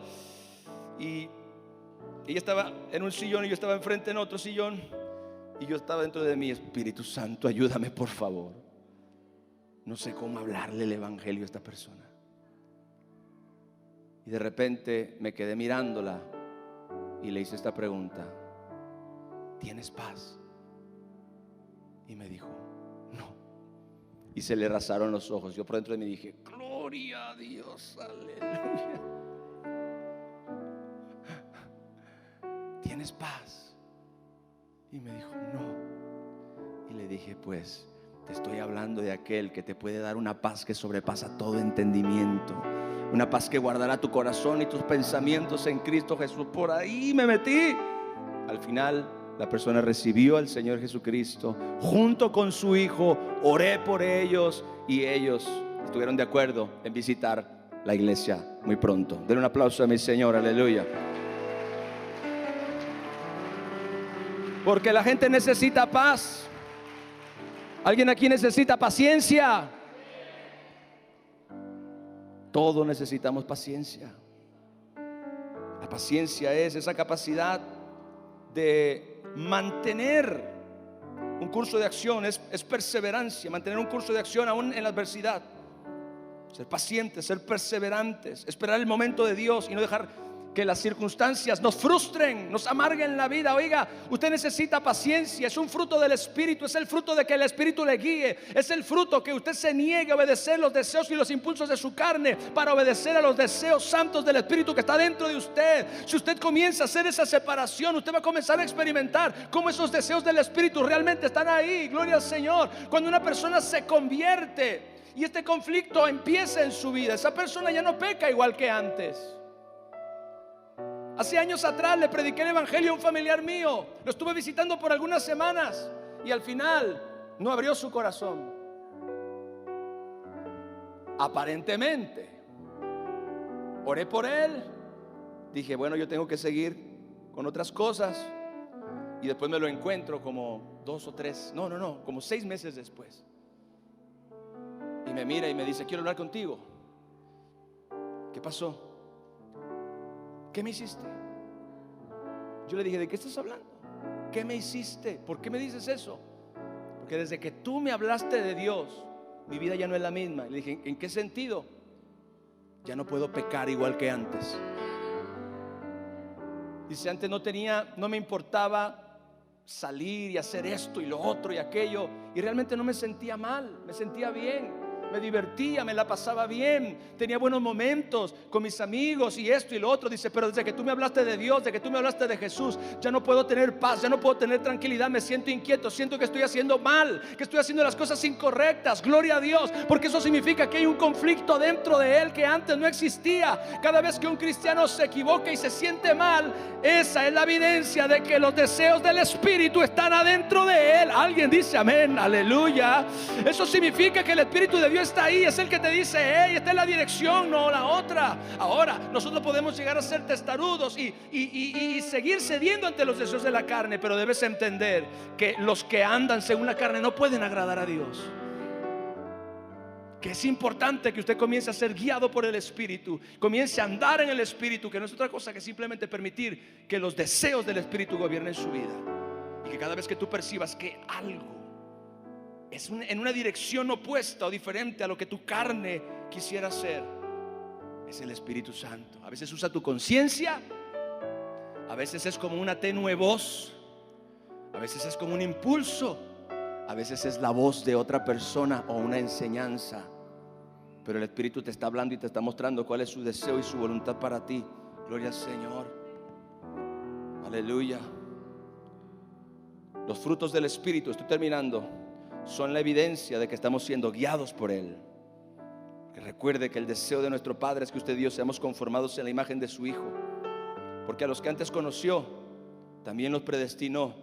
y ella estaba en un sillón y yo estaba enfrente en otro sillón, y yo estaba dentro de mí: Espíritu Santo, ayúdame por favor. No sé cómo hablarle el Evangelio a esta persona. Y de repente me quedé mirándola y le hice esta pregunta: ¿tienes paz? Y me dijo: no. Y se le rasaron los ojos. Yo por dentro de mí dije: gloria a Dios, aleluya. ¿Tienes paz? Y me dijo: no. Y le dije: pues te estoy hablando de aquel que te puede dar una paz que sobrepasa todo entendimiento, una paz que guardará tu corazón y tus pensamientos en Cristo Jesús. Por ahí me metí. Al final la persona recibió al Señor Jesucristo junto con su hijo. Oré por ellos y ellos estuvieron de acuerdo en visitar la iglesia muy pronto. Denle un aplauso a mi Señor, aleluya. Porque la gente necesita paz. ¿Alguien aquí necesita paciencia? Todos necesitamos paciencia. La paciencia es esa capacidad de mantener un curso de acción, es perseverancia, mantener un curso de acción aún en la adversidad. Ser pacientes, ser perseverantes, esperar el momento de Dios y no dejar que las circunstancias nos frustren, nos amarguen la vida. Oiga, usted necesita paciencia, es un fruto del Espíritu, es el fruto de que el Espíritu le guíe, es el fruto que usted se niegue a obedecer los deseos y los impulsos de su carne para obedecer a los deseos santos del Espíritu que está dentro de usted. Si usted comienza a hacer esa separación, usted va a comenzar a experimentar cómo esos deseos del Espíritu realmente están ahí. Gloria al Señor. Cuando una persona se convierte y este conflicto empieza en su vida, esa persona ya no peca igual que antes. Hace años atrás le prediqué el evangelio a un familiar mío. Lo estuve visitando por algunas semanas y al final no abrió su corazón. Aparentemente. Oré por él. Dije: bueno, yo tengo que seguir con otras cosas. Y después me lo encuentro como 2 o 3, como 6 meses después. Y me mira y me dice: quiero hablar contigo. ¿Qué pasó? ¿Qué me hiciste? Yo le dije: ¿de qué estás hablando? ¿Qué me hiciste? ¿Por qué me dices eso? Porque desde que tú me hablaste de Dios, mi vida ya no es la misma. Le dije: ¿en qué sentido? Ya no puedo pecar igual que antes. Dice: antes no me importaba salir y hacer esto y lo otro y aquello, y realmente no me sentía mal, me sentía bien. Me divertía, me la pasaba bien, tenía buenos momentos con mis amigos y esto y lo otro. Dice: pero desde que tú me hablaste de Dios, desde que tú me hablaste de Jesús, ya no puedo tener paz, ya no puedo tener tranquilidad. Me siento inquieto, siento que estoy haciendo mal, que estoy haciendo las cosas incorrectas. Gloria a Dios, porque eso significa que hay un conflicto dentro de él que antes no existía. Cada vez que un cristiano se equivoca y se siente mal, esa es la evidencia de que los deseos del Espíritu están adentro de él. Alguien dice amén, aleluya. Eso significa que el Espíritu de Dios está ahí, es el que te dice: hey, esta es la dirección, no la otra. Ahora, nosotros podemos llegar a ser testarudos y seguir cediendo ante los deseos de la carne, pero debes entender que los que andan según la carne no pueden agradar a Dios. Que es importante que usted comience a ser guiado por el Espíritu, comience a andar en el Espíritu, que no es otra cosa que simplemente permitir que los deseos del Espíritu gobiernen su vida. Y que cada vez que tú percibas que algo es en una dirección opuesta o diferente a lo que tu carne quisiera hacer, es el Espíritu Santo. A veces usa tu conciencia, a veces es como una tenue voz, a veces es como un impulso, a veces es la voz de otra persona o una enseñanza. Pero el Espíritu te está hablando y te está mostrando cuál es su deseo y su voluntad para ti. Gloria al Señor, aleluya. Los frutos del Espíritu, estoy terminando, son la evidencia de que estamos siendo guiados por Él. Que recuerde que el deseo de nuestro Padre es que usted y yo seamos conformados en la imagen de su Hijo. Porque a los que antes conoció, también los predestinó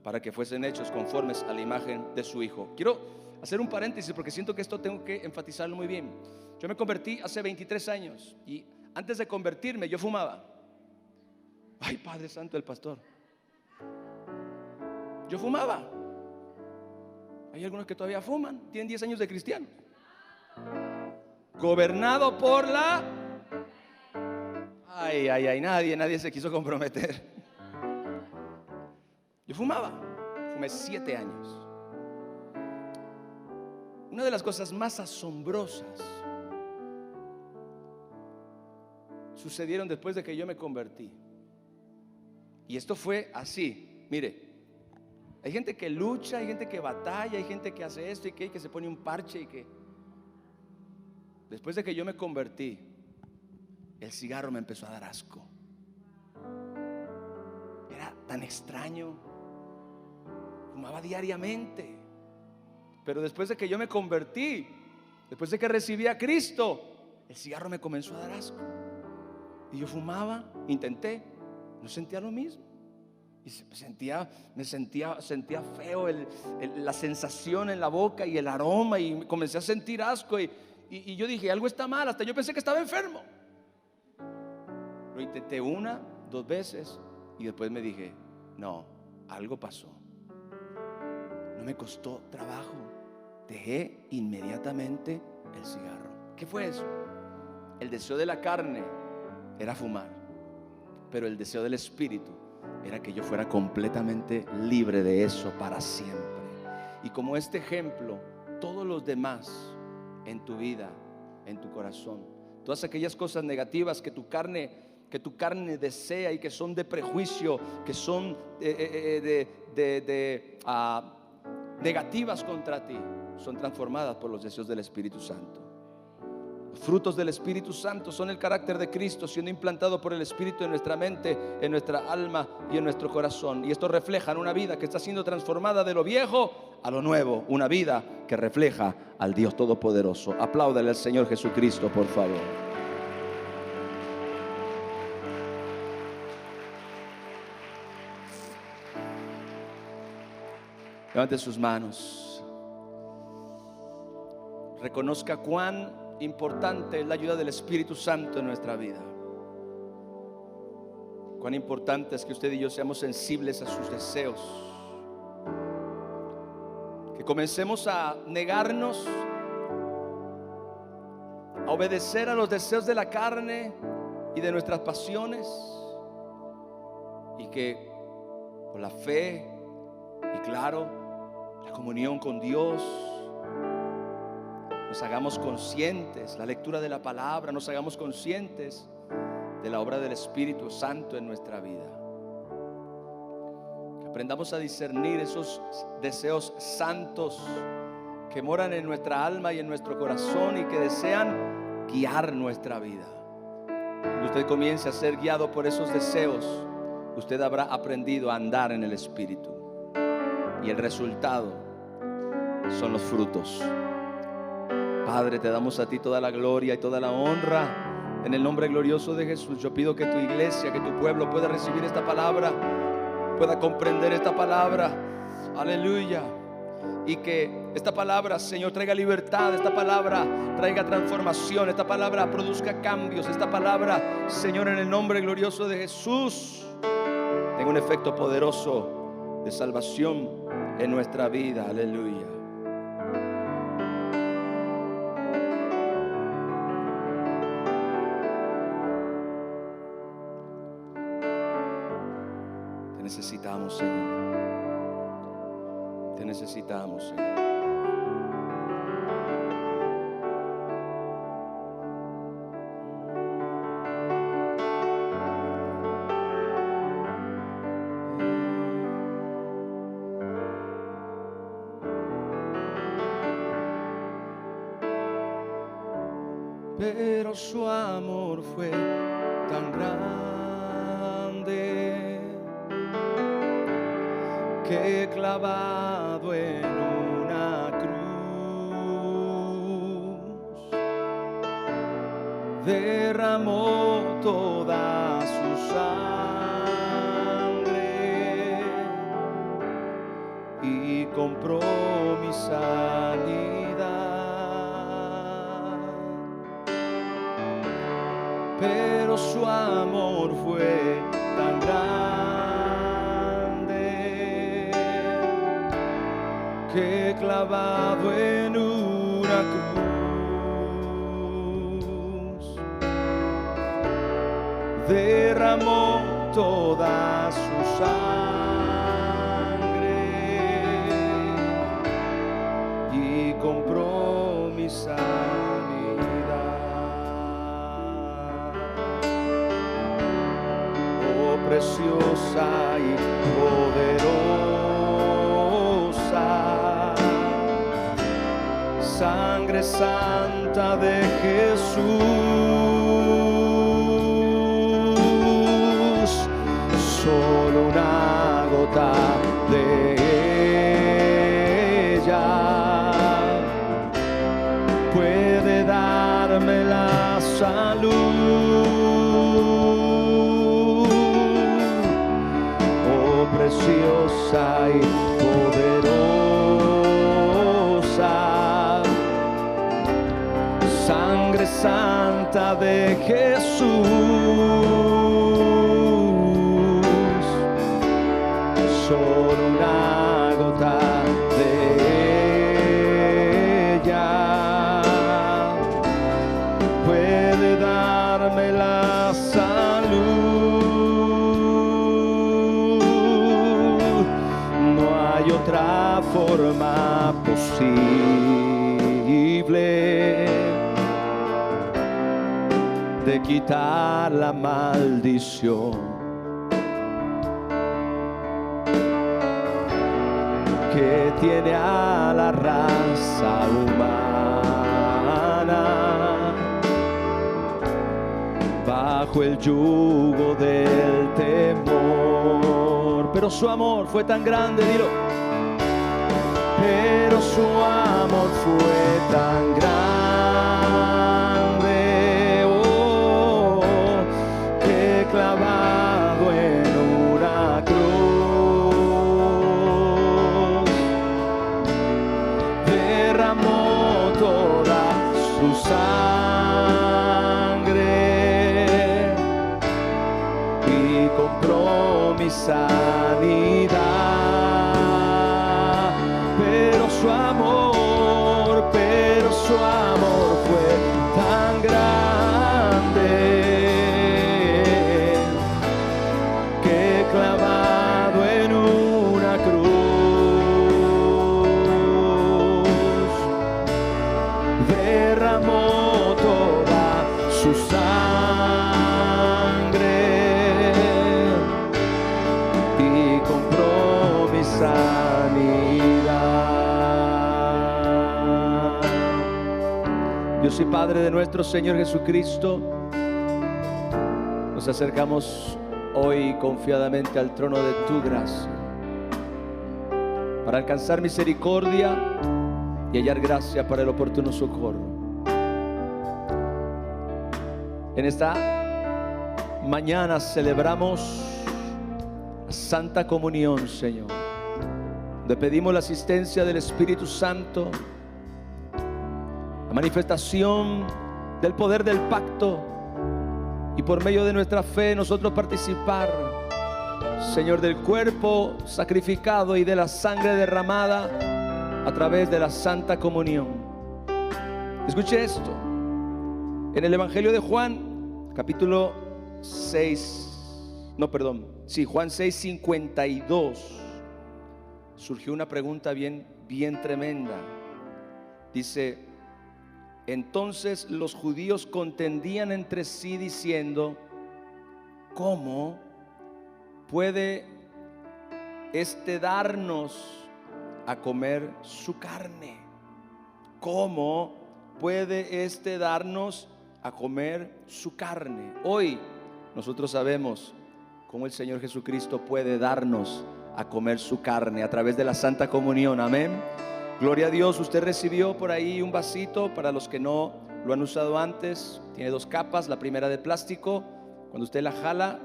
para que fuesen hechos conformes a la imagen de su Hijo. Quiero hacer un paréntesis porque siento que esto tengo que enfatizarlo muy bien. Yo me convertí hace 23 años y antes de convertirme yo fumaba. Ay, Padre Santo, el pastor. Yo fumaba. Hay algunos que todavía fuman, tienen 10 años de cristianos. Gobernado por la... nadie se quiso comprometer. Yo fumé 7 años. Una de las cosas más asombrosas sucedieron después de que yo me convertí. Y esto fue así. Mire, hay gente que lucha, hay gente que batalla, hay gente que hace esto y que se pone un parche y que... Después de que yo me convertí, el cigarro me empezó a dar asco. Era tan extraño. Fumaba diariamente. Pero después de que yo me convertí, después de que recibí a Cristo, el cigarro me comenzó a dar asco. Y yo fumaba, intenté, no sentía lo mismo. Y me sentía feo la sensación en la boca y el aroma, y comencé a sentir asco y yo dije, algo está mal, hasta yo pensé que estaba enfermo. Lo intenté 1, 2 veces y después me dije, no, algo pasó. No me costó trabajo, dejé inmediatamente el cigarro. ¿Qué fue eso? El deseo de la carne era fumar, pero el deseo del espíritu era que yo fuera completamente libre de eso para siempre. Y como este ejemplo, todos los demás en tu vida, en tu corazón, todas aquellas cosas negativas que tu carne desea y que son de prejuicio, que son negativas contra ti, son transformadas por los deseos del Espíritu Santo. Los frutos del Espíritu Santo son el carácter de Cristo siendo implantado por el Espíritu en nuestra mente, en nuestra alma y en nuestro corazón. Y esto refleja una vida que está siendo transformada de lo viejo a lo nuevo, una vida que refleja al Dios Todopoderoso. Apláudale al Señor Jesucristo, por favor. Levante sus manos. Reconozca cuán importante es la ayuda del Espíritu Santo en nuestra vida. Cuán importante es que usted y yo seamos sensibles a sus deseos. Que comencemos a negarnos a obedecer a los deseos de la carne y de nuestras pasiones, y que por la fe y claro, la comunión con Dios, nos hagamos conscientes, la lectura de la palabra, nos hagamos conscientes de la obra del Espíritu Santo en nuestra vida. Que aprendamos a discernir esos deseos santos que moran en nuestra alma y en nuestro corazón y que desean guiar nuestra vida. Cuando usted comience a ser guiado por esos deseos, usted habrá aprendido a andar en el Espíritu. Y el resultado son los frutos. Padre, te damos a ti toda la gloria y toda la honra en el nombre glorioso de Jesús. Yo pido que tu iglesia, que tu pueblo pueda recibir esta palabra, pueda comprender esta palabra. Aleluya. Y que esta palabra, Señor, traiga libertad, esta palabra traiga transformación, esta palabra produzca cambios, esta palabra, Señor, en el nombre glorioso de Jesús, tenga un efecto poderoso de salvación en nuestra vida. Aleluya. Te necesitamos, Señor. Te necesitamos, Señor. Pero su amor fue tan grande que clavado en una cruz derramó toda su sangre y compró mi sanidad. Pero su amor fue tan grande que clavado en una cruz derramó toda su sangre y compró mi sanidad. sangre santa de Jesús, solo una gota de ella puede darme la salud. Oh, preciosa y poderosa sangre santa de Jesús, solo una gota de ella puede darme la salud. No hay otra forma posible de quitar la maldición que tiene a la raza humana bajo el yugo del temor. Pero su amor fue tan grande, dilo. Pero su amor fue tan grande, oh, que clavado en una cruz derramó toda su sangre y compró mi sanidad. Pero su amor fue tan grande que clavado en una cruz derramó toda su sangre y compró mi sanidad. Dios y Padre de nuestro Señor Jesucristo, nos acercamos hoy confiadamente al trono de tu gracia para alcanzar misericordia y hallar gracia para el oportuno socorro. En esta mañana celebramos la Santa Comunión, Señor, donde pedimos la asistencia del Espíritu Santo, la manifestación del poder del pacto, y por medio de nuestra fe nosotros participar, Señor, del cuerpo sacrificado y de la sangre derramada a través de la Santa Comunión. Escuche esto. En el Evangelio de Juan, capítulo 6, Juan 6:52, surgió una pregunta bien tremenda. Dice: entonces los judíos contendían entre sí diciendo: ¿cómo puede este darnos a comer su carne? ¿Cómo puede este darnos a comer su carne? Hoy nosotros sabemos cómo el Señor Jesucristo puede darnos a comer su carne a través de la Santa Comunión. Amén. Gloria a Dios. Usted recibió por ahí un vasito. Para los que no lo han usado antes, tiene dos capas. La primera de plástico, cuando usted la jala,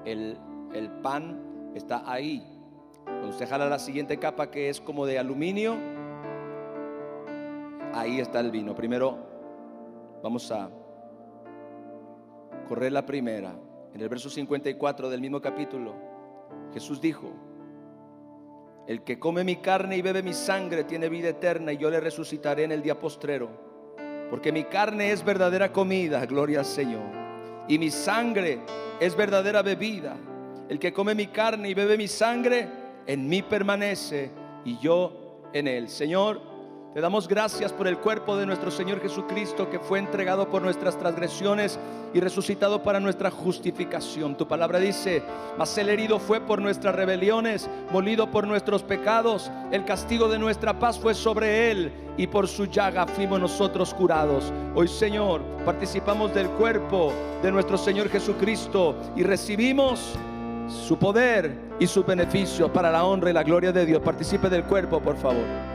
el pan está ahí. Cuando usted jala la siguiente capa, que es como de aluminio, ahí está el vino. Primero vamos a correr la primera. En el verso 54 del mismo capítulo, Jesús dijo: el que come mi carne y bebe mi sangre tiene vida eterna, y yo le resucitaré en el día postrero. Porque mi carne es verdadera comida, gloria al Señor, y mi sangre es verdadera bebida. El que come mi carne y bebe mi sangre, en mí permanece y yo en él. Señor, Te damos gracias por el cuerpo de nuestro Señor Jesucristo, que fue entregado por nuestras transgresiones y resucitado para nuestra justificación. Tu palabra dice: mas el herido fue por nuestras rebeliones, molido por nuestros pecados. El castigo de nuestra paz fue sobre él, y por su llaga fuimos nosotros curados. Hoy, Señor, participamos del cuerpo de nuestro Señor Jesucristo y recibimos su poder y sus beneficios para la honra y la gloria de Dios. Participe del cuerpo, por favor.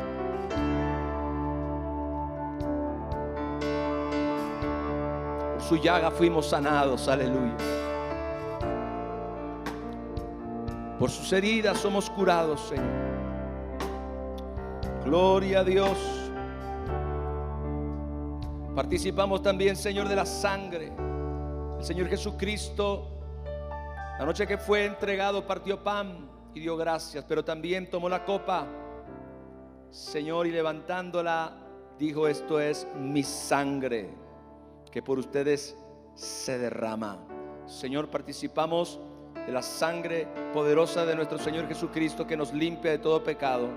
Su llaga fuimos sanados, aleluya. Por sus heridas somos curados, Señor. Gloria a Dios. Participamos también, Señor, de la sangre. El Señor Jesucristo, la noche que fue entregado, partió pan y dio gracias, pero también tomó la copa, Señor, y levantándola dijo: esto es mi sangre, que por ustedes se derrama. Señor, participamos de la sangre poderosa de nuestro Señor Jesucristo, que nos limpia de todo pecado.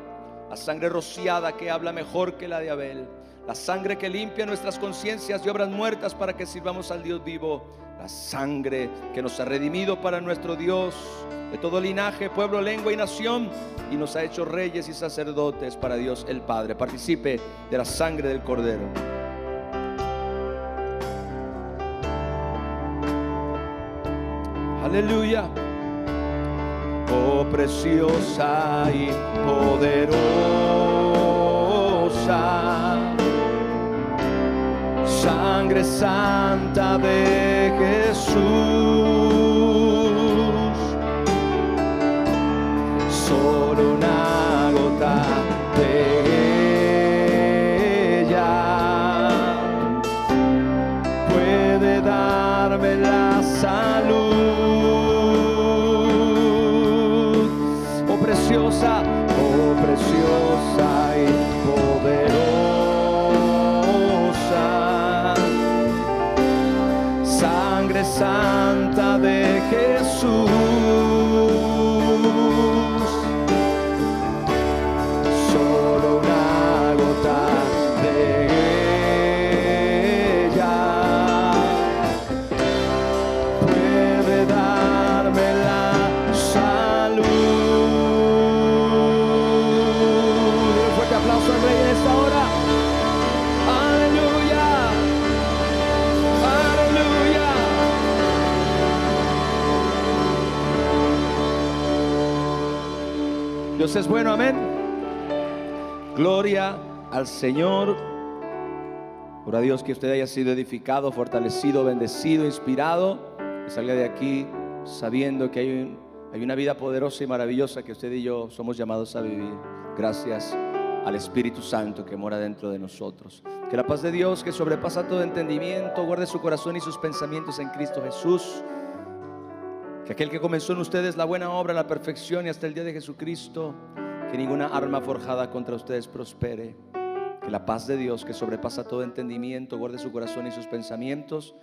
La sangre rociada que habla mejor que la de Abel. La sangre que limpia nuestras conciencias de obras muertas para que sirvamos al Dios vivo. La sangre que nos ha redimido para nuestro Dios de todo linaje, pueblo, lengua y nación, y nos ha hecho reyes y sacerdotes para Dios el Padre. Participe de la sangre del Cordero. Aleluya. Oh, preciosa y poderosa sangre santa de Jesús, solo una gota de ella puede darme la salud. Oh preciosa y poderosa sangre santa de Jesús, solo una gota de ella puede darme la salud. Un fuerte aplauso al Rey en esta hora. Aleluya, aleluya. Dios es bueno, amén. Gloria al Señor. Ora a Dios que usted haya sido edificado, fortalecido, bendecido, inspirado, que salga de aquí sabiendo que hay una vida poderosa y maravillosa que usted y yo somos llamados a vivir, gracias al Espíritu Santo que mora dentro de nosotros. Que la paz de Dios, que sobrepasa todo entendimiento, guarde su corazón y sus pensamientos en Cristo Jesús. Que aquel que comenzó en ustedes la buena obra, la perfección, y hasta el día de Jesucristo, que ninguna arma forjada contra ustedes prospere. Que la paz de Dios, que sobrepasa todo entendimiento, guarde su corazón y sus pensamientos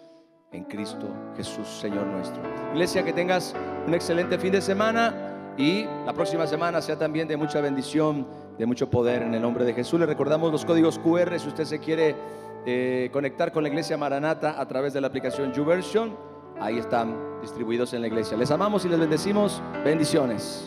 en Cristo Jesús, Señor nuestro. Iglesia, que tengas un excelente fin de semana, y la próxima semana sea también de mucha bendición, de mucho poder, en el nombre de Jesús. Le recordamos los códigos QR si usted se quiere conectar con la Iglesia Maranata a través de la aplicación YouVersion. Ahí están distribuidos en la iglesia. Les amamos y les bendecimos. Bendiciones.